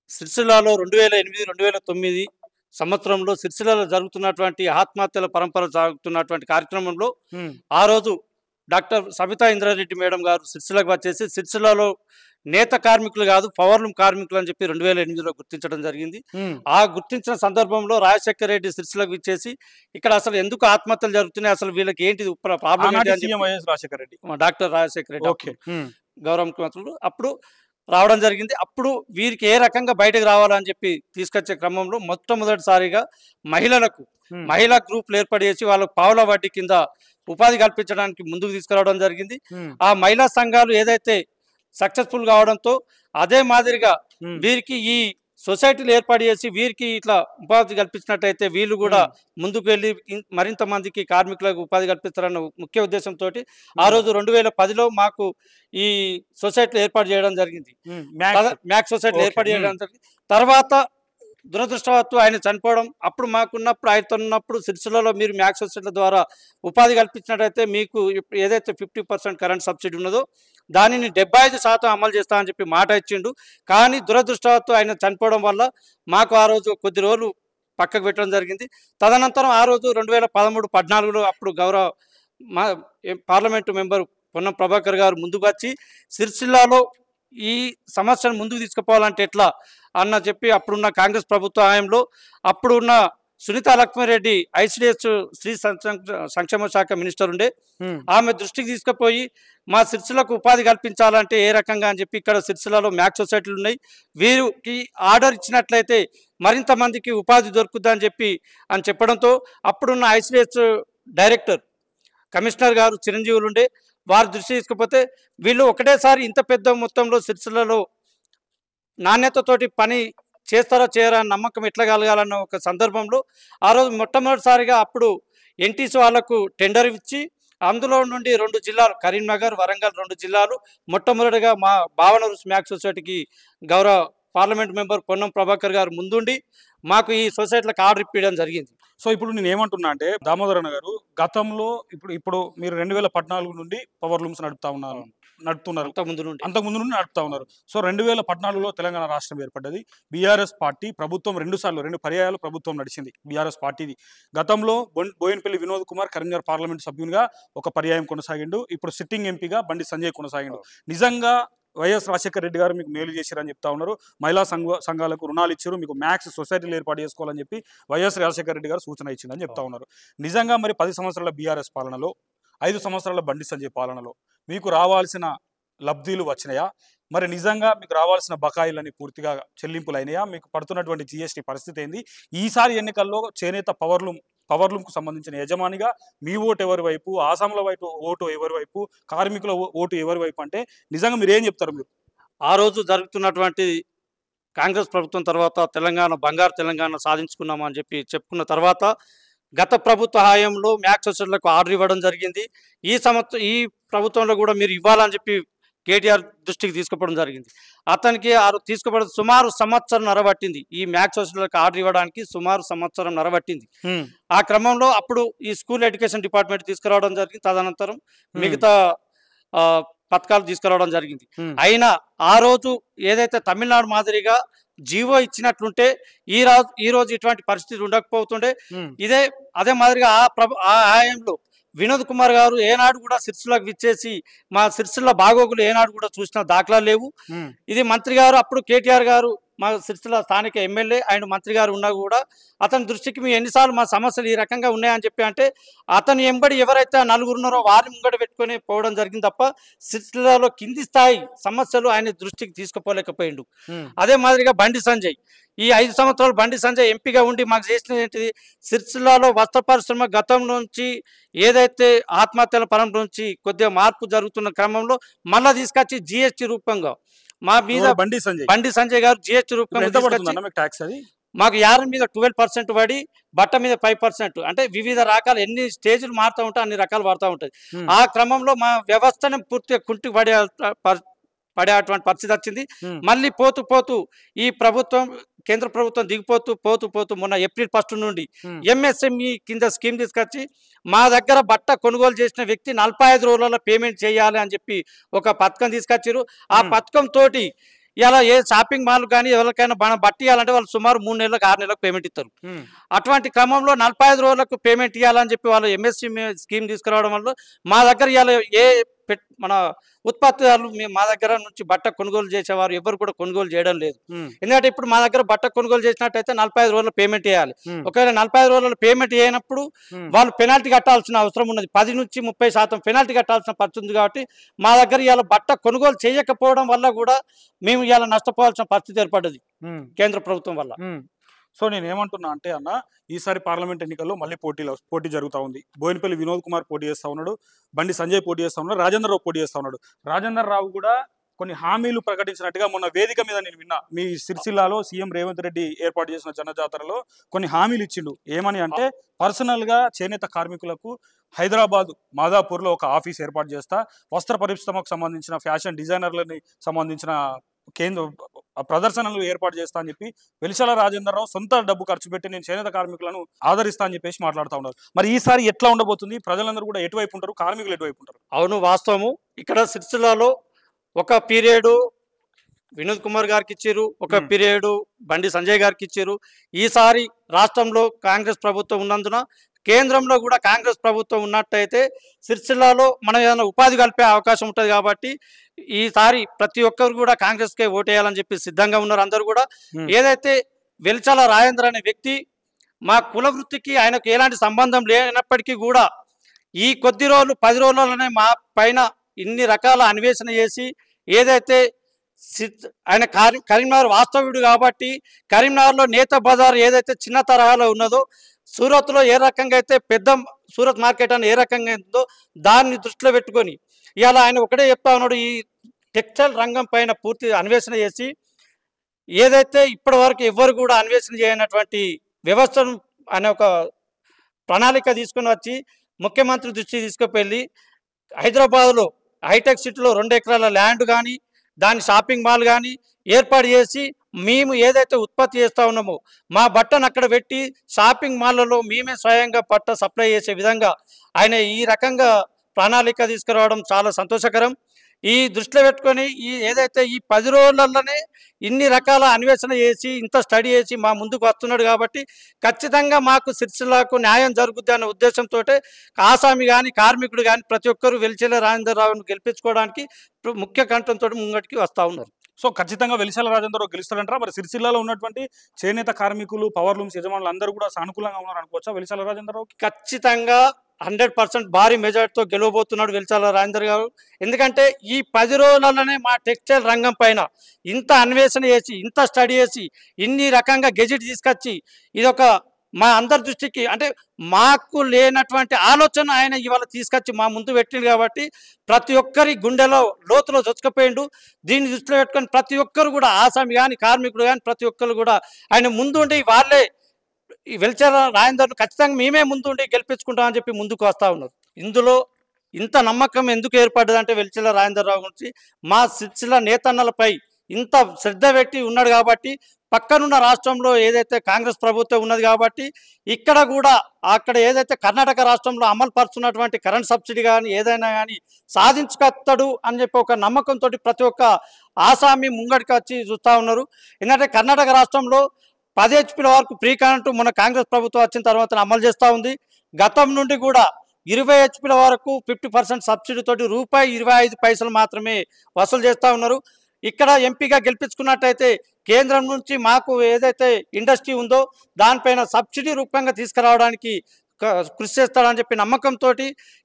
సిరిసిల్లలో 2008-2009 సంవత్సరంలో సిరిసిల్లలో జరుగుతున్నటువంటి ఆత్మహత్యల పరంపర జరుగుతున్నటువంటి కార్యక్రమంలో ఆ రోజు డాక్టర్ సబితా ఇంద్రారెడ్డి మేడం గారు సిరిసిల్లకు వచ్చేసి సిరిసిల్లలో నేత కార్మికులు కాదు పవర్ లూమ్ కార్మికులు అని చెప్పి 2008లో గుర్తించడం జరిగింది. ఆ గుర్తించిన సందర్భంలో రాజశేఖర రెడ్డి సిరిసిల్లకు ఇచ్చేసి ఇక్కడ అసలు ఎందుకు ఆత్మహత్యలు జరుగుతున్నాయి, అసలు వీళ్ళకి ఏంటిది ప్రాబ్లం డాక్టర్ రాజశేఖర రెడ్డి గౌరవ ముఖ్యమంత్రులు అప్పుడు రావడం జరిగింది. అప్పుడు వీరికి ఏ రకంగా బయటకు రావాలని చెప్పి తీసుకొచ్చే క్రమంలో మొట్టమొదటిసారిగా మహిళా గ్రూపులు ఏర్పాటు చేసి వాళ్ళకు పావుల వడ్డీ కింద ఉపాధి కల్పించడానికి ముందుకు తీసుకురావడం జరిగింది. ఆ మహిళా సంఘాలు ఏదైతే సక్సెస్ఫుల్ కావడంతో అదే మాదిరిగా వీరికి ఈ సొసైటీలు ఏర్పాటు చేసి వీరికి ఇట్లా ఉపాధి కల్పించినట్టయితే వీళ్ళు కూడా ముందుకు వెళ్ళి మరింత మందికి కార్మికులకు ఉపాధి కల్పిస్తారన్న ముఖ్య ఉద్దేశంతో ఆ రోజు 2010లో మాకు ఈ సొసైటీలు ఏర్పాటు చేయడం జరిగింది. మ్యాక్స్ సొసైటీలు ఏర్పాటు చేయడం జరిగింది. తర్వాత దురదృష్టవత్తు ఆయన చనిపోవడం, అప్పుడు మాకున్నప్పుడు ఆయనతో ఉన్నప్పుడు సిరిసిల్లలో మీరు మ్యాక్స్ సొసైటీల ద్వారా ఉపాధి కల్పించినట్టయితే మీకు ఏదైతే 50% కరెంట్ సబ్సిడీ ఉన్నదో దానిని 75% అమలు చేస్తామని చెప్పి మాట ఇచ్చిండు. కానీ దురదృష్టవత్తు ఆయన చనిపోవడం వల్ల మాకు ఆ రోజు కొద్ది రోజులు పక్కకు పెట్టడం జరిగింది. తదనంతరం ఆ రోజు 2013-14లో అప్పుడు గౌరవ పార్లమెంటు మెంబరు పొన్నం ప్రభాకర్ గారు ముందుకు వచ్చి సిరిసిల్లాలో ఈ సమస్యను ముందుకు తీసుకుపోవాలంటే ఎట్లా అన్న చెప్పి అప్పుడున్న కాంగ్రెస్ ప్రభుత్వ హయాంలో అప్పుడున్న సునీత లక్ష్మారెడ్డి ఐసిడిఎస్ స్త్రీ సంక్షేమ శాఖ మినిస్టర్ ఉండే, ఆమె దృష్టికి తీసుకుపోయి మా సిరిసిల్లకు ఉపాధి కల్పించాలంటే ఏ రకంగా అని చెప్పి ఇక్కడ సిరిసిల్లలో మ్యాక్స్ సొసైటీలు ఉన్నాయి, వీరికి ఆర్డర్ ఇచ్చినట్లయితే మరింత మందికి ఉపాధి దొరుకుతుందని అని చెప్పడంతో అప్పుడున్న ఐసిడిఎస్ డైరెక్టర్ కమిషనర్ గారు చిరంజీవులు ఉండే, వారి దృష్టి తీసుకపోతే వీళ్ళు ఒకటేసారి ఇంత పెద్ద మొత్తంలో సిరిసిల్లలో నాణ్యతతోటి పని చేస్తారో చేయరా నమ్మకం ఎట్లా కలగాలన్న ఒక సందర్భంలో ఆ రోజు మొట్టమొదటిసారిగా అప్పుడు ఎన్టీసీ వాళ్లకు టెండర్ ఇచ్చి అందులో నుండి 2 జిల్లాలు కరీంనగర్, వరంగల్ 2 జిల్లాలు మొట్టమొదటిగా మా భావన రుచి మ్యాక్స్ సొసైటీకి గౌరవ పార్లమెంట్ మెంబర్ పొన్నం ప్రభాకర్ గారు ముందుండి మాకు ఈ సొసైటీలకు ఆర్డర్ ఇప్పించడం జరిగింది. సో ఇప్పుడు నేను ఏమంటున్నా అంటే దామోదరన్న గారు, గతంలో ఇప్పుడు మీరు 2014 నుండి పవర్ లూమ్స్ నడుపుతున్నారు, అంతకుముందు నుండి నడుపుతా ఉన్నారు. సో 2014లో తెలంగాణ రాష్ట్రం ఏర్పడ్డది. బీఆర్ఎస్ పార్టీ ప్రభుత్వం 2 పర్యాయాలు ప్రభుత్వం నడిచింది బీఆర్ఎస్ పార్టీది. గతంలో బోయినపల్లి వినోద్ కుమార్ కరీంనగర్ పార్లమెంట్ సభ్యునిగా ఒక పర్యాయం కొనసాగిండు. ఇప్పుడు సిట్టింగ్ ఎంపీగా బండి సంజయ్ కొనసాగిండు. నిజంగా వైఎస్ రాజశేఖర రెడ్డి గారు మీకు మేలు చేశారని చెప్తా ఉన్నారు. మహిళా సంఘాలకు రుణాలు ఇచ్చారు, మీకు మ్యాక్స్ సొసైటీలు ఏర్పాటు చేసుకోవాలని చెప్పి వైఎస్ రాజశేఖర రెడ్డి గారు సూచన ఇచ్చిందని చెప్తా ఉన్నారు. నిజంగా మరి 10 సంవత్సరాల బీఆర్ఎస్ పాలనలో, 5 సంవత్సరాల బండి సంజయ్ పాలనలో మీకు రావాల్సిన లబ్ధీలు వచ్చినాయా? మరి నిజంగా మీకు రావాల్సిన బకాయిలని పూర్తిగా చెల్లింపులు అయినాయా? మీకు పడుతున్నటువంటి జీఎస్టీ పరిస్థితి ఏంది? ఈసారి ఎన్నికల్లో చేనేత పవర్లూమ్కు సంబంధించిన యజమానిగా మీ ఓటు ఎవరి వైపు, ఆసాముల వైపు ఓటు ఎవరి వైపు, కార్మికుల ఓటు ఎవరి వైపు అంటే నిజంగా మీరు ఏం చెప్తారు? మీరు ఆ రోజు జరుగుతున్నటువంటి కాంగ్రెస్ ప్రభుత్వం తర్వాత తెలంగాణ బంగారు తెలంగాణ సాధించుకున్నామని చెప్పుకున్న తర్వాత గత ప్రభుత్వ హయాంలో మ్యాక్స్ సొసైటీలకు ఆర్డర్ ఇవ్వడం జరిగింది. ఈ ప్రభుత్వంలో కూడా మీరు ఇవ్వాలని చెప్పి కేటీఆర్ దృష్టికి తీసుకుపోవడం జరిగింది. అతనికి తీసుకుపోవడం సుమారు సంవత్సరం నరబట్టింది. ఈ మ్యాక్స్ సొసైటీలకు ఆర్డర్ ఇవ్వడానికి సుమారు సంవత్సరం నరబట్టింది. ఆ క్రమంలో అప్పుడు ఈ స్కూల్ ఎడ్యుకేషన్ డిపార్ట్మెంట్ తీసుకురావడం జరిగింది. తదనంతరం మిగతా పథకాలు తీసుకురావడం జరిగింది. అయినా ఆ రోజు ఏదైతే తమిళనాడు మాదిరిగా జీవో ఇచ్చినట్లుంటే ఈ రోజు ఇటువంటి పరిస్థితి ఉండకపోతుండే. అదే మాదిరిగా ఆ హయాంలో వినోద్ కుమార్ గారు ఏనాడు కూడా సిరిసిల్లకు విచ్చేసి మా సిరిసిల్ల బాగోగులు ఏనాడు కూడా చూసిన దాఖలాలు లేవు. ఇది మంత్రి గారు అప్పుడు కేటీఆర్ గారు మా సిరిసిల్ల స్థానిక ఎమ్మెల్యే ఆయన మంత్రి గారు ఉన్నా కూడా అతని దృష్టికి మీ ఎన్నిసార్లు మా సమస్యలు ఈ రకంగా ఉన్నాయని చెప్పి అంటే అతను ఎంబడి ఎవరైతే 4 ఉన్నారో వారిని ముంగట పెట్టుకొని పోవడం జరిగింది తప్ప సిరిసిల్లలో కింది స్థాయి సమస్యలు ఆయన దృష్టికి తీసుకుపోలేకపోయిండు. అదే మాదిరిగా బండి సంజయ్ ఈ 5 సంవత్సరాలు బండి సంజయ్ ఎంపీగా ఉండి మాకు చేసినది ఏంటిది? సిరిసిల్లలో వస్త్ర పరిశ్రమ గతం నుంచి ఏదైతే ఆత్మహత్యల పరం నుంచి కొద్దిగా మార్పు జరుగుతున్న క్రమంలో మళ్ళా తీసుకొచ్చి జిఎస్టీ రూపంగా మా మీద బండి సంజయ్ గారు జిఎస్టీ రూపంగా మాకు యారం మీద 12% పడి బట్ట మీద 5%, అంటే వివిధ రకాల ఎన్ని స్టేజ్లు మారుతూ ఉంటాయి అన్ని రకాలు పడుతూ ఉంటుంది. ఆ క్రమంలో మా వ్యవస్థను పూర్తిగా కుంటి పడేటువంటి పరిస్థితి వచ్చింది. మళ్ళీ పోతూ ఈ ప్రభుత్వం కేంద్ర ప్రభుత్వం దిగిపోతూ మొన్న ఏప్రిల్ 1 నుండి ఎంఎస్ఎంఈ కింద స్కీమ్ తీసుకొచ్చి మా దగ్గర బట్ట కొనుగోలు చేసిన వ్యక్తి 45 రోజులలో పేమెంట్ చేయాలి అని చెప్పి ఒక పథకం తీసుకొచ్చారు. ఆ పథకం తోటి ఇలా ఏ షాపింగ్ మాల్ కానీ ఎవరికైనా బట్ట ఇవ్వాలంటే వాళ్ళు సుమారు 3 నెలలకు 6 నెలలకు పేమెంట్ ఇస్తారు. అటువంటి క్రమంలో 45 రోజులకు పేమెంట్ ఇవ్వాలని చెప్పి వాళ్ళు ఎంఎస్సీ స్కీమ్ తీసుకురావడం వల్ల మా దగ్గర ఇవాళ మన ఉత్పత్తిదారులు మా దగ్గర నుంచి బట్ట కొనుగోలు చేసేవారు ఎవరు కూడా కొనుగోలు చేయడం లేదు. ఎందుకంటే ఇప్పుడు మా దగ్గర బట్ట కొనుగోలు చేసినట్టయితే 45 రోజుల పేమెంట్ చేయాలి. ఒకవేళ 45 రోజుల పేమెంట్ చేయనప్పుడు వాళ్ళు పెనాల్టీ కట్టాల్సిన అవసరం ఉన్నది. 10 నుంచి 30% పెనాల్టీ కట్టాల్సిన పరిస్థితి ఉంది. కాబట్టి మా దగ్గర ఇవాళ బట్ట కొనుగోలు చేయకపోవడం వల్ల కూడా మేము ఇవాళ నష్టపోవాల్సిన పరిస్థితి ఏర్పడ్డది కేంద్ర ప్రభుత్వం వల్ల. సో నేను ఏమంటున్నా అంటే అన్న, ఈసారి పార్లమెంట్ ఎన్నికల్లో మళ్ళీ పోటీ జరుగుతూ ఉంది. బోయినపల్లి వినోద్ కుమార్ పోటీ చేస్తూ ఉన్నాడు, బండి సంజయ్ పోటీ చేస్తూ ఉన్నాడు, రాజేంద్ర రావు పోటీ చేస్తూ ఉన్నాడు. రాజేంద్ర రావు కూడా కొన్ని హామీలు ప్రకటించినట్టుగా మొన్న వేదిక మీద నేను విన్నా. మీ సిరిసిల్లాలో సీఎం రేవంత్ రెడ్డి ఏర్పాటు చేసిన జనజాతరలో కొన్ని హామీలు ఇచ్చిండు. ఏమని అంటే పర్సనల్ గా చేనేత కార్మికులకు హైదరాబాద్ మాదాపూర్లో ఒక ఆఫీస్ ఏర్పాటు చేస్తా, వస్త్ర పరిశ్రమకు సంబంధించిన ఫ్యాషన్ డిజైనర్లని సంబంధించిన కేంద్ర ప్రదర్శనలు ఏర్పాటు చేస్తా అని చెప్పి వెలిశాల రాజేంద్రరావు సొంత డబ్బు ఖర్చు పెట్టి నేను చేనేత కార్మికులను ఆదరిస్తా అని చెప్పేసి మాట్లాడుతూ ఉన్నారు. మరి ఈసారి ఎట్లా ఉండబోతుంది? ప్రజలందరూ కూడా ఎటువైపు ఉంటారు, కార్మికులు ఎటువైపు ఉంటారు? అవును, వాస్తవము. ఇక్కడ సిరిసిల్లాలో ఒక పీరియడ్ వినోద్ కుమార్ గారికి ఇచ్చారు, ఒక పీరియడ్ బండి సంజయ్ గారికి ఇచ్చారు. ఈసారి రాష్ట్రంలో కాంగ్రెస్ ప్రభుత్వం ఉన్నందున కేంద్రంలో కూడా కాంగ్రెస్ ప్రభుత్వం ఉన్నట్టయితే సిరిసిల్లాలో మనం ఏదైనా ఉపాధి కల్పే అవకాశం ఉంటుంది. కాబట్టి ఈసారి ప్రతి ఒక్కరు కూడా కాంగ్రెస్కే ఓటేయాలని చెప్పి సిద్ధంగా ఉన్నారు అందరూ కూడా. ఏదైతే వెలిచాల రాజేంద్ర అనే వ్యక్తి మా కుల వృత్తికి ఆయనకు ఎలాంటి సంబంధం లేనప్పటికీ కూడా ఈ కొద్ది రోజులు 10 రోజులలోనే మా పైన ఇన్ని రకాల అన్వేషణ చేసి ఏదైతే ఆయన కరీంనగర్ వాస్తవ్యుడు కాబట్టి కరీంనగర్లో నేత బజార్ ఏదైతే చిన్న తరహాలో ఉన్నదో, సూరత్లో ఏ రకంగా అయితే పెద్ద సూరత్ మార్కెట్ అని ఏ రకంగా ఉందో దాన్ని దృష్టిలో పెట్టుకొని ఇవాళ ఆయన ఒకటే చెప్తా ఉన్నాడు, ఈ టెక్స్టైల్ రంగం పైన పూర్తి అన్వేషణ చేసి ఏదైతే ఇప్పటి వరకు ఎవ్వరు కూడా అన్వేషణ చేయనటువంటి వ్యవస్థను అనే ఒక ప్రణాళిక తీసుకొని వచ్చి ముఖ్యమంత్రి దృష్టికి తీసుకువెళ్ళి హైదరాబాద్లో హైటెక్ సిటీలో 2 ఎకరాల ల్యాండ్ కానీ దాని షాపింగ్ మాల్ కానీ ఏర్పాటు చేసి మేము ఏదైతే ఉత్పత్తి చేస్తూ ఉన్నామో మా బట్టను అక్కడ పెట్టి షాపింగ్ మాల్లలో మేమే స్వయంగా బట్ట సప్లై చేసే విధంగా ఆయన ఈ రకంగా ప్రణాళిక తీసుకురావడం చాలా సంతోషకరం. ఈ దృష్టిలో పెట్టుకొని ఏదైతే ఈ 10 రోజులలోనే ఇన్ని రకాల అన్వేషణ చేసి ఇంత స్టడీ చేసి మా ముందుకు వస్తున్నాడు కాబట్టి ఖచ్చితంగా మాకు సిరిసిల్లాకు న్యాయం జరుగుద్ది అనే ఉద్దేశంతో ఆసామి కానీ కార్మికుడు కానీ ప్రతి ఒక్కరూ వెలిచాల రాజేంద్రరావును గెలిపించుకోవడానికి ముఖ్య కంఠంతో ముంగటికి వస్తూ ఉన్నారు. సో ఖచ్చితంగా వెలిశాల రాజేంద్రరావు గెలుస్తారంటారా? మరి సిరిసిల్లాలో ఉన్నటువంటి చేనేత కార్మికులు, పవర్ లూమ్స్ యజమానులు అందరూ కూడా సానుకూలంగా ఉన్నారు అనుకోవచ్చా వెలిశాల రాజేంద్రరావు? ఖచ్చితంగా 100% భారీ మెజార్టీతో గెలవబోతున్నాడు వెలిశాల రాజేంద్ర గారు. ఎందుకంటే ఈ 10 రోజులలోనే మా టెక్స్టైల్ రంగం పైన ఇంత అన్వేషణ చేసి ఇంత స్టడీ చేసి ఇన్ని రకంగా గెజెట్ తీసుకొచ్చి ఇదొక మా అందరి దృష్టికి అంటే మాకు లేనటువంటి ఆలోచన ఆయన ఇవాళ తీసుకొచ్చి మా ముందు పెట్టింది కాబట్టి ప్రతి ఒక్కరి గుండెలో లోతులో చొచ్చుకుపోయిండు. దీన్ని దృష్టిలో పెట్టుకొని ప్రతి ఒక్కరు కూడా ఆసామి కానీ కార్మికుడు కానీ ప్రతి ఒక్కరు కూడా ఆయన ముందుండి వాళ్ళే ఈ వెలిచాల రాజేందర్ను ఖచ్చితంగా మేమే ముందుండి గెలిపించుకుంటామని చెప్పి ముందుకు వస్తూ ఉన్నారు. ఇందులో ఇంత నమ్మకం ఎందుకు ఏర్పడ్డదంటే వెలిచాల రాజేంద్రరావు గురించి మా సిరిసిల్ల నేతన్నలపై ఇంత శ్రద్ధ పెట్టి ఉన్నాడు కాబట్టి పక్కనున్న రాష్ట్రంలో ఏదైతే కాంగ్రెస్ ప్రభుత్వం ఉన్నది కాబట్టి ఇక్కడ కూడా అక్కడ ఏదైతే కర్ణాటక రాష్ట్రంలో అమలు పరుస్తున్నటువంటి కరెంట్ సబ్సిడీ కానీ ఏదైనా కానీ సాధించుకొస్తాడు అని చెప్పి ఒక నమ్మకంతో ప్రతి ఒక్క ఆసామి ముంగడికి వచ్చి చూస్తూ ఉన్నారు. ఎందుకంటే కర్ణాటక రాష్ట్రంలో 10 HP వరకు ప్రీ కరెంటు మన కాంగ్రెస్ ప్రభుత్వం వచ్చిన తర్వాత అమలు చేస్తూ ఉంది. గతం నుండి కూడా 20 HP వరకు 50% సబ్సిడీ తోటి ₹1.25 మాత్రమే వసూలు చేస్తూ ఉన్నారు. ఇక్కడ ఎంపీగా గెలిపించుకున్నట్టయితే కేంద్రం నుంచి మాకు ఏదైతే ఇండస్ట్రీ ఉందో దానిపైన సబ్సిడీ రూపంగా తీసుకురావడానికి కృషి చేస్తాడని చెప్పి నమ్మకంతో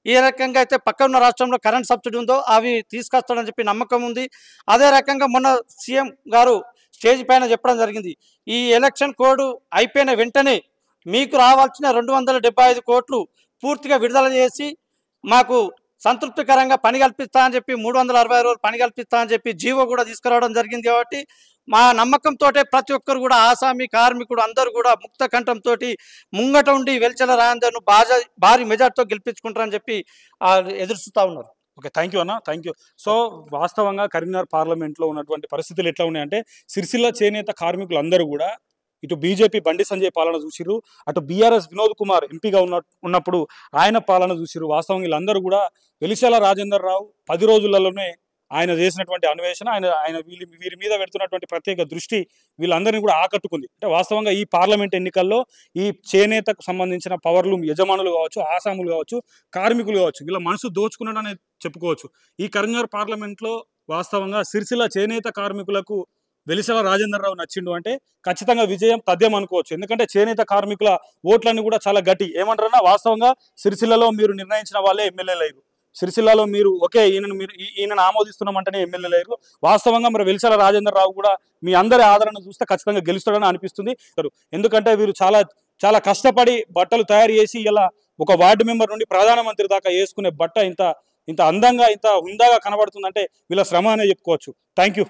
ఏ రకంగా అయితే పక్కన రాష్ట్రంలో కరెంట్ సబ్సిడీ ఉందో అవి తీసుకొస్తాడని చెప్పి నమ్మకం ఉంది. అదే రకంగా మొన్న సీఎం గారు స్టేజ్ పైన చెప్పడం జరిగింది, ఈ ఎలక్షన్ కోడ్ అయిపోయిన వెంటనే మీకు రావాల్సిన 275 కోట్లు పూర్తిగా విడుదల చేసి మాకు సంతృప్తికరంగా పని కల్పిస్తా అని చెప్పి 360 రోజులు పని కల్పిస్తా అని చెప్పి జీవో కూడా తీసుకురావడం జరిగింది. కాబట్టి మా నమ్మకంతో ప్రతి ఒక్కరు కూడా ఆసామి కార్మికుడు అందరూ కూడా ముక్త కంఠంతో ముంగట ఉండి వెలిచాల రాజేందర్ను భారీ మెజార్టీతో గెలిపించుకుంటారని చెప్పి ఎదురుస్తూ ఉన్నారు. ఓకే, థ్యాంక్ యూ అన్న, థ్యాంక్ యూ. సో వాస్తవంగా కరీంనగర్ పార్లమెంట్లో ఉన్నటువంటి పరిస్థితులు ఎట్లా ఉన్నాయంటే సిరిసిల్ల చేనేత కార్మికులు అందరూ కూడా ఇటు బీజేపీ బండి సంజయ్ పాలన చూసిరు, అటు బీఆర్ఎస్ వినోద్ కుమార్ ఎంపీగా ఉన్నప్పుడు ఆయన పాలన చూసిరు. వాస్తవంగా వీళ్ళందరూ కూడా వెలిశాల రాజేంద్రరావు 10 రోజులలోనే ఆయన చేసినటువంటి అన్వేషణ ఆయన వీరి మీద పెడుతున్నటువంటి ప్రత్యేక దృష్టి వీళ్ళందరినీ కూడా ఆకట్టుకుంది. అంటే వాస్తవంగా ఈ పార్లమెంట్ ఎన్నికల్లో ఈ చేనేతకు సంబంధించిన పవర్లు యజమానులు కావచ్చు, ఆసాములు కావచ్చు, కార్మికులు కావచ్చు, వీళ్ళ మనసు దోచుకున్నాడని చెప్పుకోవచ్చు. ఈ కరీంనగర్ పార్లమెంట్లో వాస్తవంగా సిరిసిల్ల చేనేత కార్మికులకు వెలిశాల రాజేంద్రరావు నచ్చిండు అంటే ఖచ్చితంగా విజయం తథ్యం అనుకోవచ్చు. ఎందుకంటే చేనేత కార్మికుల ఓట్లన్నీ కూడా చాలా గట్టి. ఏమంటారన్నా, వాస్తవంగా సిరిసిల్లలో మీరు నిర్ణయించిన వాళ్ళే ఎమ్మెల్యేలు అయ్యారు. సిరిసిల్లలో మీరు ఓకే ఈయనను ఆమోదిస్తున్నామంటేనే ఎమ్మెల్యేలు అయ్యారు. వాస్తవంగా మరి వెలిశాల రాజేంద్రరావు కూడా మీ అందరి ఆదరణ చూస్తే ఖచ్చితంగా గెలుస్తాడని అనిపిస్తుంది. ఎందుకంటే వీరు చాలా చాలా కష్టపడి బట్టలు తయారు చేసి ఇలా ఒక వార్డు మెంబర్ నుండి ప్రధానమంత్రి దాకా వేసుకునే బట్ట ఇంత అందంగా ఇంత హుందాగా కనబడుతుందంటే వీళ్ళ శ్రమ అనే చెప్పుకోవచ్చు. Thank you.